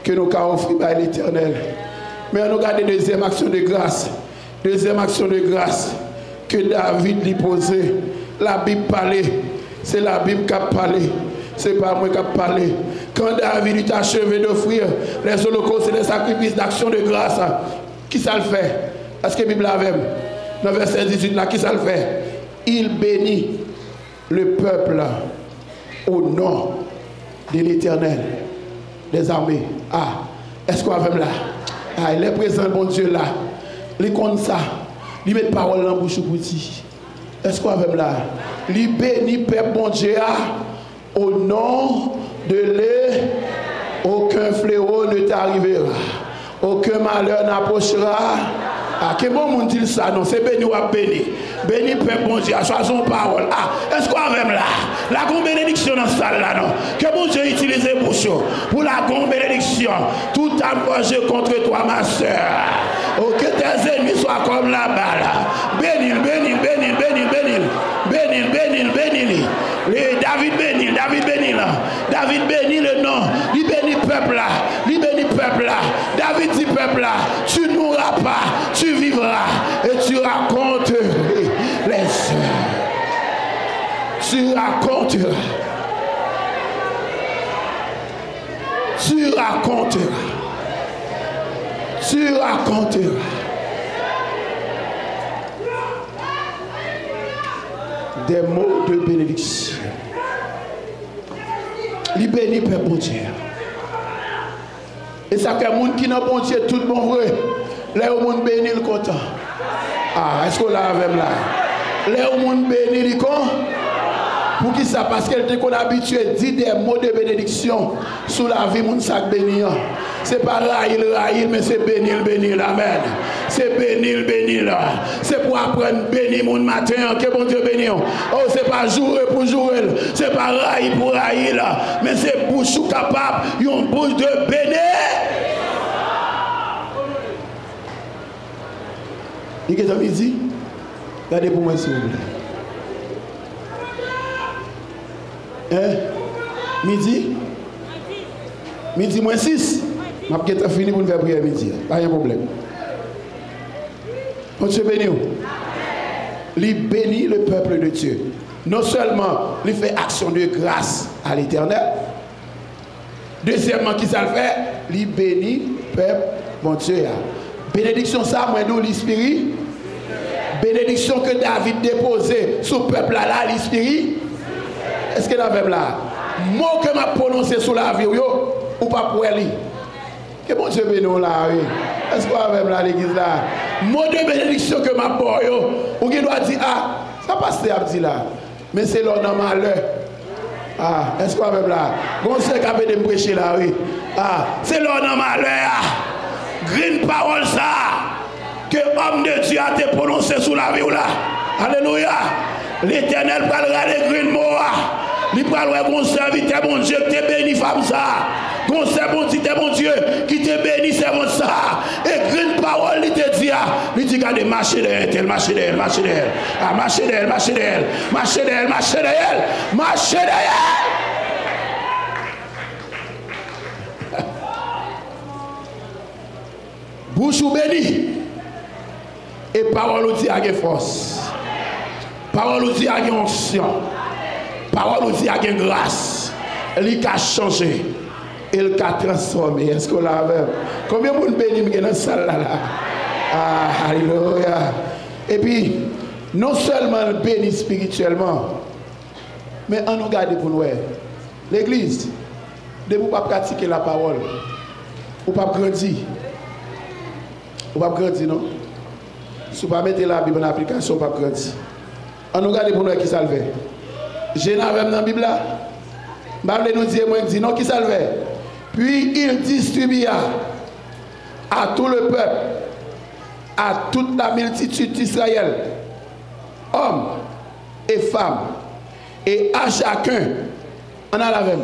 que nous avons offert par l'Éternel. Mais on regarde la deuxième action de grâce. Deuxième action de grâce que David lui posait. La Bible parlait. C'est la Bible qui a parlé. C'est pas moi qui a parlé. Quand David a achevé d'offrir les holocaustes et les sacrifices d'action de grâce, qui ça le fait? Est-ce que la Bible avait? Dans le verset 18 là, qui ça le fait? Il bénit le peuple au nom de l'Éternel des armées. Ah, est-ce qu'on a même là? Ah, il est présent, bon Dieu là. Il compte ça. Il met parole dans la bouche pour dire. Est-ce qu'on a même là? Il bénit peuple bon Dieu au nom de l'Éternel. Aucun fléau ne t'arrivera. Aucun malheur n'approchera. Ah, que bon monde dit ça, non, c'est béni ou béni. Béni, peuple, bon Dieu, choisons parole. Ah, est-ce qu'on a même là? La grande bénédiction dans cette salle là, non? Que bon Dieu utilise pour la grande bénédiction. Tout approche contre toi, ma soeur. Oh, que tes ennemis soient comme la balle. Bénis, bénis, bénis, bénis, bénis. Bénis, bénis, bénis. David bénit, David bénit là. David bénit le nom. Il bénit peuple là. Il bénit peuple là. David dit peuple là. Tu ne mourras pas. Tu vivras. Et tu racontes les œuvres. Tu raconteras. Tu raconteras. Tu raconteras. Des mots de bénédiction. Il bénit peuple bon Dieu. Et ça fait les gens qui n'ont bon Dieu tout bon vrai. Les gens bénissent le content. Ah, est-ce qu'on l'a avec là? Les gens bénissent le content. Pour qui ça? Parce qu'elle était qu'on habitué à dire des mots de bénédiction sous la vie mon sac béni. C'est pas raïl, mais c'est bénir, amen. C'est bénir. C'est pour apprendre bénir mon matin, que bon Dieu bénit. Oh, c'est pas jouer pour jouer, c'est pas raïl pour raïl, mais c'est bouche capable, une bouche de bénir. Et qu'est-ce qu'il dit? Regardez pour moi, s'il vous plaît. Hein? Midi moins 6. Je vais fini pour nous faire prier midi. Pas de problème. On se bénit. Il bénit le peuple de Dieu. Non seulement il fait action de grâce à l'Éternel. Deuxièmement, qui ça le fait? Il bénit le peuple, mon Dieu. Bénédiction ça, moi, nous, l'esprit. Bénédiction que David déposé sur le peuple là, l'esprit. Est-ce que la même là? Mot que m'a prononcé sur la vie, ou pas pour elle? Que bon Dieu bénisse là, oui. Est-ce qu'on a même là l'église là? Mot de bénédiction que m'a porté, ou qui doit dire, ah, ça passe à dire là. Mais c'est l'homme dans malheur. Ah, est-ce qu'on a même là? Bon, c'est qu'à de me prêcher là, oui. Ah, c'est l'homme dans malheur. Green parole ça. Que homme de Dieu a été prononcé sur la vie là. Alléluia. L'Éternel va regarder green mot. Il va regarder mon serviteur, bon Dieu, qui te bénit, femme ça. Mon serviteur, bon Dieu, qui te bénit, c'est bon ça. Et green parole, il te dit, il dit, regardez, marchez d'elle. Ah, marchez d'elle. Bouche ou béni. Et parole ou dit à force. Parole ou dit à onction. Parole ou dit à grâce. Il a changé. Il a transformé. Est-ce qu'on l'a vu? Combien de monde béni dans la salle là? Ah, alléluia. Et puis, non seulement béni spirituellement, mais on nous garde pour nous. L'église, de vous pas pratiquer la parole, ou pas grandir. Ou pas grandir, non? Si vous ne mettez pas la Bible en application, vous ne pas grandir. On nous garde pour nous qui salve. J'ai n'avais dans la Bible là. Je nous dire, moi, je dis non, qui salve. Puis il distribua à tout le peuple, à toute la multitude d'Israël, hommes et femmes, et à chacun, on a la même.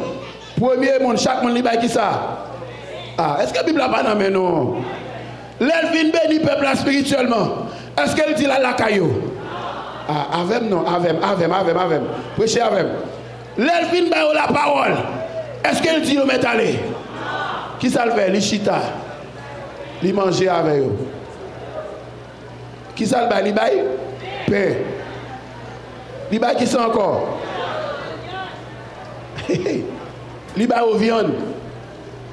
Premier monde, chaque monde, il qui ça? Ah, est-ce que la Bible n'a pas nommé non? L'Elvin bénit le peuple spirituellement. Est-ce qu'elle dit la caillou? Ah, avec non, avec. Prêchez avec. L'Elvin bénit la parole. Est-ce qu'elle dit le met aller? Qui ça le fait? Les chita. Les manger avec eux. Qui ça le fait? Les bail? Pain. Les bail qui sont encore? Les bail aux viandes.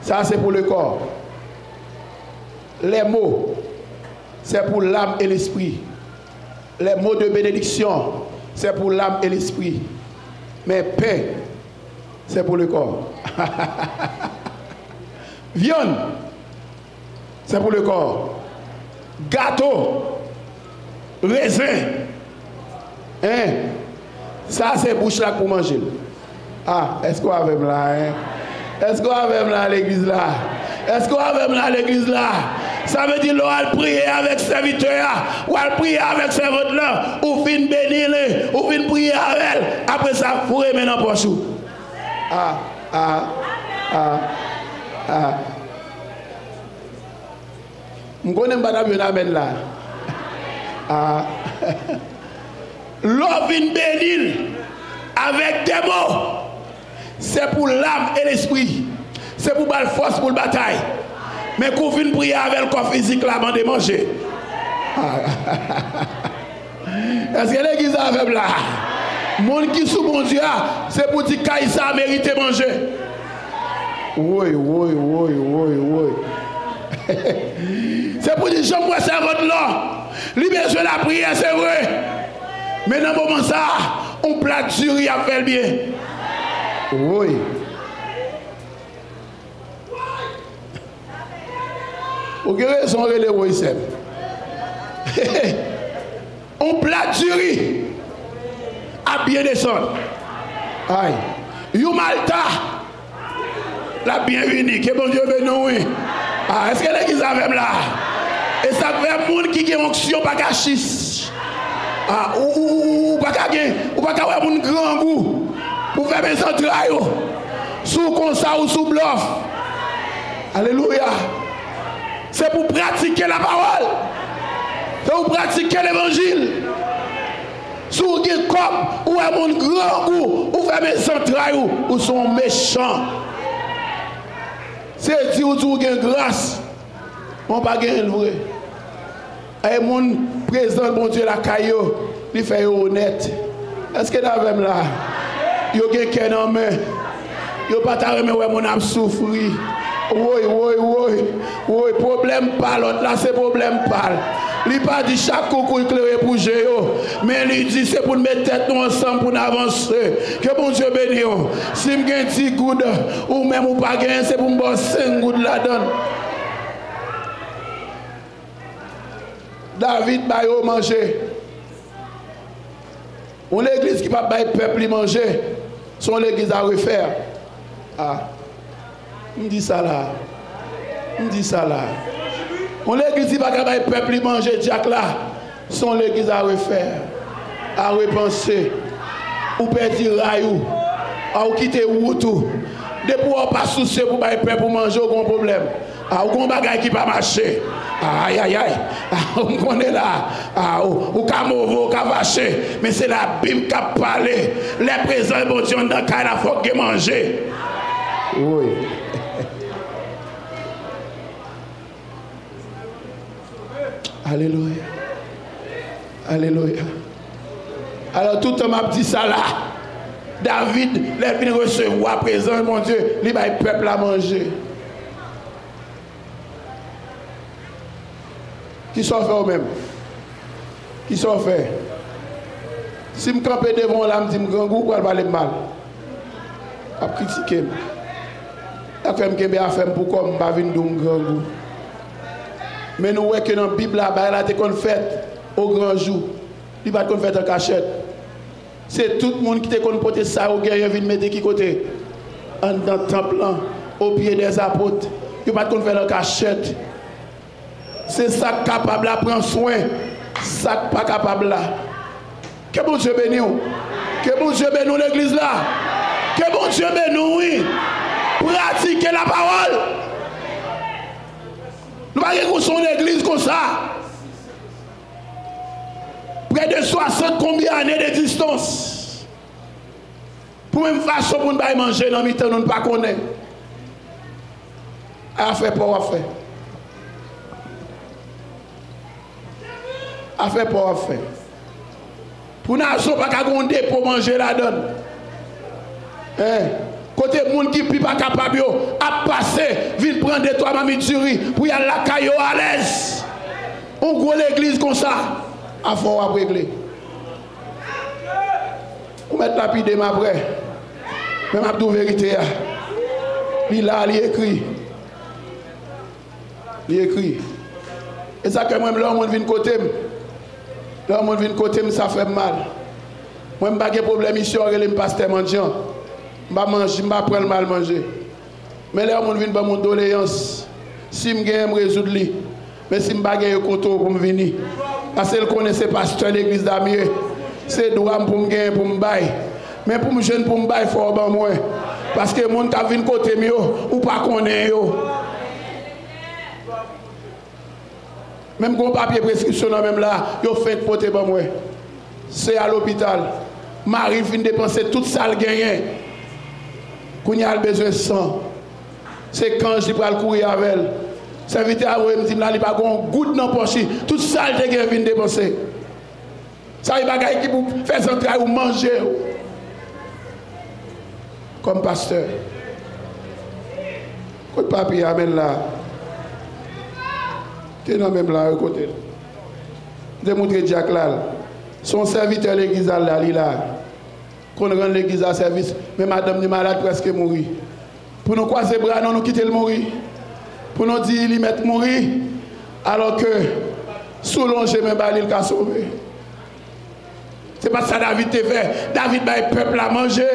Ça c'est pour le corps. Les mots, c'est pour l'âme et l'esprit. Les mots de bénédiction, c'est pour l'âme et l'esprit. Mais paix, c'est pour le corps. Viande, c'est pour le corps. Gâteau, raisin, hein? Ça c'est bouche là pour manger. Ah, est-ce qu'on a même là, hein? Est-ce qu'on a même là l'église là? Est-ce qu'on a même là l'église là? Ça veut dire qu'on va prier avec serviteur, ou va prier avec servante là, ou fin bénir, ou fin prier avec elle. Après ça, vous remettez dans le poche. Je connais pas bien amen là. L'eau vient bénir avec des mots. C'est pour l'âme et l'esprit. C'est pour la force pour la bataille. Mais qu'on vienne prier avec le corps physique là avant de manger. Est-ce que l'église a fait là? Monde qui sous mon Dieu, c'est pour dire qu'il ça mérite de manger. Oui. C'est pour dire j'aime moi servante là. Lui besoin de la prière, c'est vrai. Mais dans le moment ça, on plate du riz à faire bien. Oui. Vous avez raison de l'héroïsme. On plate du riz à bien descendre. Aïe. You Malta. La bienvenue. Que bon Dieu bénisse. Ah, est-ce que l'église avec là? Et ça fait monde qui a une onction pas gâchis. Ah, ou pas avoir un grand goût pour faire mes entrailles. Sous comme ça ou sous bluff. Alléluia. C'est pour pratiquer la parole. C'est pour pratiquer l'évangile. Sous un cop ou un grand goût ou faire mes entrailles ou sont méchants. C'est dire ou tu as grâce. On pas gagner le vrai. Et mon président bon Dieu la caillou, il fait honnête. Est-ce que là même là, yo gen ken en main. Yo pas ta remet ouais mon âme souffrir. Oui, problème pas l'autre là c'est problème pas. Il pas dit chaque coucou éclairé pour géo, mais il dit c'est pour mettre tête nous ensemble pour avancer. Que bon Dieu bénisse. Si me gen ti good ou même ou pas gagner c'est pour me boire 5 good là-dedans. David ba yo manger. On l'église qui pas bailler peuple manger, son l'église à refaire. Ah. On dit ça là. On dit ça là. On l'église qui pas bailler peuple manger Jack là, son l'église à refaire, à repenser. Ou perdre raïou, ou quitter route. Depuis on pas soucier pour bailler peuple pour manger aucun problème. Ah, ou bagay qui pas marcher. Aïe aïe aïe. On connaît là. Ou kamovo, kavaché. Mais c'est la Bible qui a parlé. Les présents bon Dieu dans le cas il faut que manger. Oui. Alléluia. Alléluia. Alors tout le monde m'a dit ça là. David, les vient recevoir présent mon Dieu, il va le peuple à manger. Qui sont fait eux-mêmes? Qui sont fait? Si je campe devant là, je me dis grand goût, pour parler mal. Je critiquer. Je fais un faire pour comme je ne vais pas grand goût. Mais nous voyons que dans la Bible, là, il qu'on fait au grand jour. Il va qu'on fait en cachette. C'est tout le monde qui te qu'on porter ça au guerrier vient mettre qui côté? Dans le temple, au pied des apôtres. Il va qu'on fait en cachette. C'est ça capable à prendre soin, ça pas capable là. Que bon Dieu bénisse. Que bon Dieu bénisse l'église là. Que bon Dieu bénisse, oui. Pratiquer la parole. Nous allons son église comme ça. Près de 60 combien d'années de distance. Pour même façon pour ne manger dans le temps, nous ne pas connaître. A fait pas à faire. A fait pas à faire. Pour nous pas garder pour manger la donne. Côté monde qui n'est pas capable à passer, vite prendre des trois mamituri pour y aller la caillou à l'aise. On go l'église comme ça. À fort à régler. On met la pide après. Même à tout vérité. Il a écrit. Il écrit. Et ça que moi-même, l'homme vient côté. L'homme vient côté, ça fait mal. Moi, je n'ai pas de problème ici, je suis pasteur mendiant. Je ne vais pas prendre mal manger. Mais l'homme vient pas mon doléance. Si je gagne, je résoudre. Mais si je n'ai pas de contour pour me venir. Parce que je connais ce pasteur de l'église d'Amieux. C'est droit pour me gagner, pour me bailler. Mais pour me jeune, pour me bailler, il faut avoir moins. Parce que les gens qui viennent côté mieux, ou pas connaître. Même quand papier prescription, même là, ils ont fait porter pour moi. C'est à l'hôpital. Marie vient dépenser tout ça le gagné. Quand il y a besoin de sang. C'est quand je vais courir avec elle. Serviteur à me dit là, il n'y a pas de goutte dans la poche. Tout ça, il vient dépenser. Ça, il n'y a pas de qui pour faire son travail ou manger. Comme pasteur. Quand le papier amène là. Tu es même là, à côté. Je vais montrer Jack là. Son serviteur de l'église là, il est là. Quand on rend l'église à service, mais madame est malade presque mourir. Pour nous croiser les bras, nous quitter le mourir. Pour nous dire qu'il met mourir, alors que soulager même il a sauvé. C'est pas ça David te fait. David va le peuple à manger.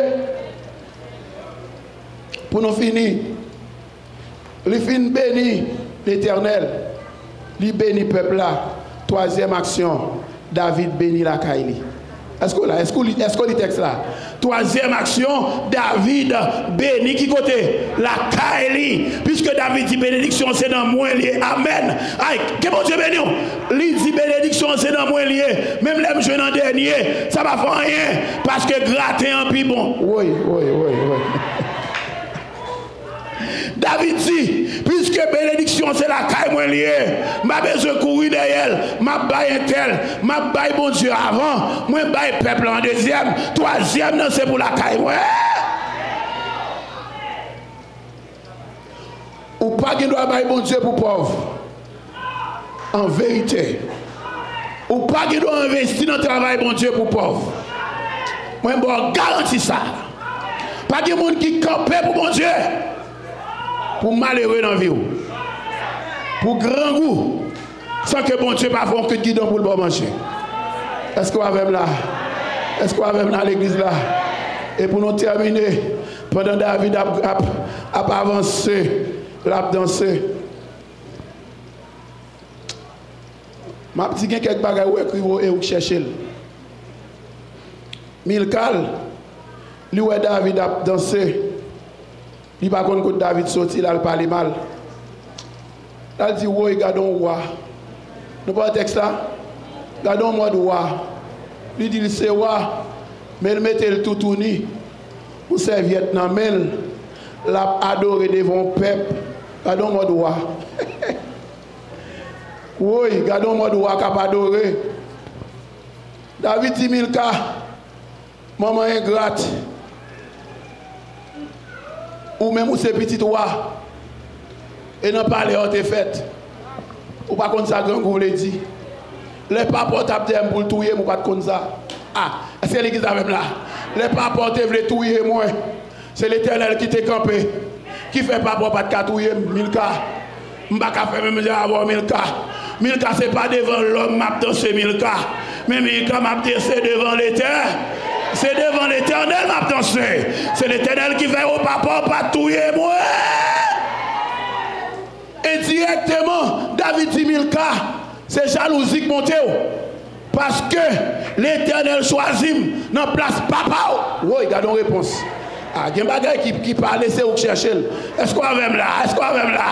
Pour nous finir, il finit béni l'Éternel. Il bénit le peuple là. Troisième action, David bénit la Kaili. Est-ce qu'on lit le texte là? Troisième action, David bénit qui côté? La Kaili. Puisque David dit bénédiction, c'est dans moi lié. Amen. Aïe, que bon Dieu bénit. Il dit bénédiction, c'est dans moi lié. Même les jeunes en dernier, ça va faire rien. Parce que gratter un plus bon. Oui. David dit, puisque bénédiction c'est la caille moi lié, m'a besoin de courir derrière, m'a baille un tel, m'a baille bon Dieu avant, moi baille peuple en deuxième, troisième non c'est pour la caille moi. Ou pas qu'il doit bailler bon Dieu pour pauvre. En vérité. Ou pas qu'il doit investir dans le travail bon Dieu pour pauvre. Moi je garantis ça. Pas de monde qui campe pour bon Dieu. Pour malheureux dans la vie. Pour grand goût. Sans que bon Dieu ne fasse pas que guidon pour le bon manger. Est-ce qu'on va même là? Est-ce qu'on va même dans l'église là? Et pour nous terminer, pendant David a avancé, l'a dansé. Ma petite quelques bagages où écrire et où chercher. Milkal, lui où David a dansé. Il ne pas contre que David sorti, il a parlé mal. Il dit, oui, regardons roi. Nous pas le texte là. Regardons moi de roi. Il dit, c'est roi. Mais il mettait le tout tourné. Pour serviette dans main. L'a adoré devant le peuple. Regardons moi de roi. Oui, regardons moi de roi qui a adoré. David dit, Milka, maman ingrate. Ou même où c'est petit roi. Et non pas les autres fêtes. Ou pas comme ça, grand goût le dit. Les papas tapent pour le touiller, ou pas comme ça. Ah, c'est l'église même là. Les papas veulent touiller moi. C'est l'Éternel qui t'est campé. Qui fait papa pas de touiller Milka. M'baka fait même avoir Milka. Milka c'est pas devant l'homme m'a dansé Milka. Mais Milka m'a dansé devant l'Éternel. C'est devant l'Éternel m'a dansé. C'est l'Éternel qui fait au papa pas touiller moi. Et directement, David dit Milka, c'est jalousie qui monte. Parce que l'Éternel choisit dans la place papa. Oui, regardons la réponse. Ah, il y a un bagage qui parle, c'est où chercher. Est-ce qu'on va même là? Est-ce qu'on va même là?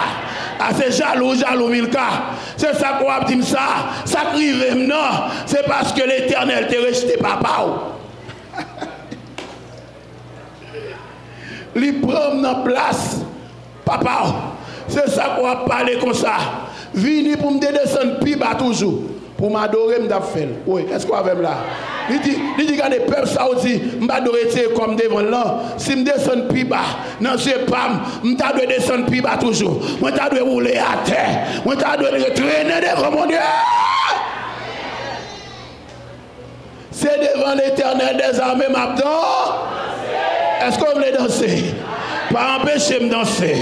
Ah, c'est jaloux Milka. C'est ça qu'on va dire ça. Ça crive non. C'est parce que l'Éternel t'a rejeté papa. Il prend dans place papa. C'est ça qu'on va parler comme ça. Vini pour me descendre plus bas toujours. Pour m'adorer, m'd'a fait. Oui, est-ce qu'on va même là? Il dit quand les peuples saoudis, m'adorer comme devant là. Si me descend plus bas, non c'est pas, m'ta doit descendre plus bas toujours. Moi ta doit rouler à terre. Moi ta doit traîner devant mon Dieu. C'est devant l'Éternel des armées m'abdon. Est-ce qu'on veut danser? Pas empêcher me danser.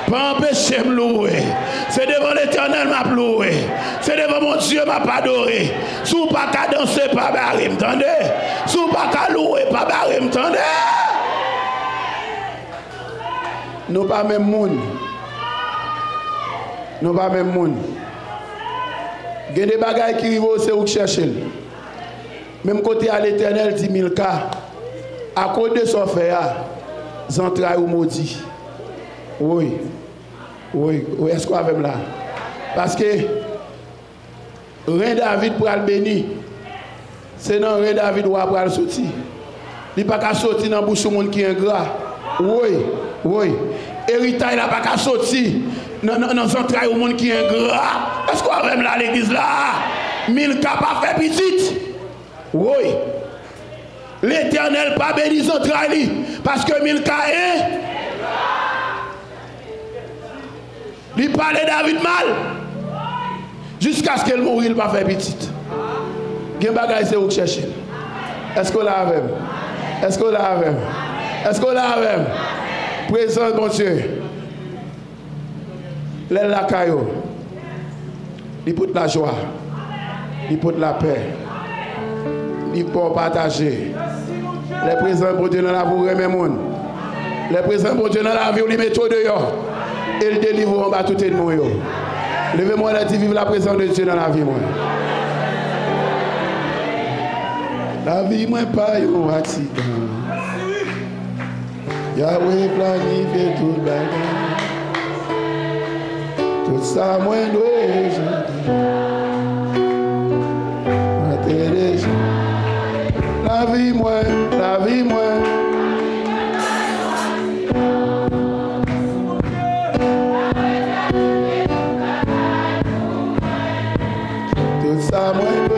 Pas empêcher me louer. C'est devant l'Éternel m'a loué. C'est devant mon Dieu m'a adoré. Sous pas qu'à danser, pas barrer, m'entendez? Sous pas qu'à louer, pas barrer, m'entendez? Nous pas même monde. Nous pas même monde. Il y a des bagailles qui arrivent, c'est où chercher. Même côté à l'Éternel dit Milka. À cause de son frère, j'entraille ou maudit. Oui, est-ce qu'on va même là? Parce que Rein David pour le bénir, c'est non Rein David ou après le sortir. Il n'a pas qu'à sortir dans la bouche du monde qui est ingrat. Oui. Héritage n'a pas qu'à sortir dans son travail au monde qui est ingrat. Est-ce qu'on va même là à l'église là? Milka pas fait petite. Oui. L'Éternel pas béni son travail parce que Milka est. Il parlait David mal. Jusqu'à ce qu'elle mourit, il n'a pas fait petite. Il y a un bagage, c'est où chercher. Est-ce qu'on l'a avec? Est-ce qu'on l'a avec? Est-ce qu'on l'a avec? Présence, mon Dieu. L'aile la caillou. Il porte la joie. Il porte la paix. Il peut partager. Les présents, mon Dieu, dans la bourre, mes monde. Le présent bon Dieu dans la vie, il met tout dehors. Et il délivre en bas tout ennemi. Levez-moi là, vive la présence de Dieu dans la vie. Moi. La vie, moi, pas un accident. Yahweh planifie tout le bagage. Tout ça, moi, la vie, moi, la vie, moi. Tout ça, moi,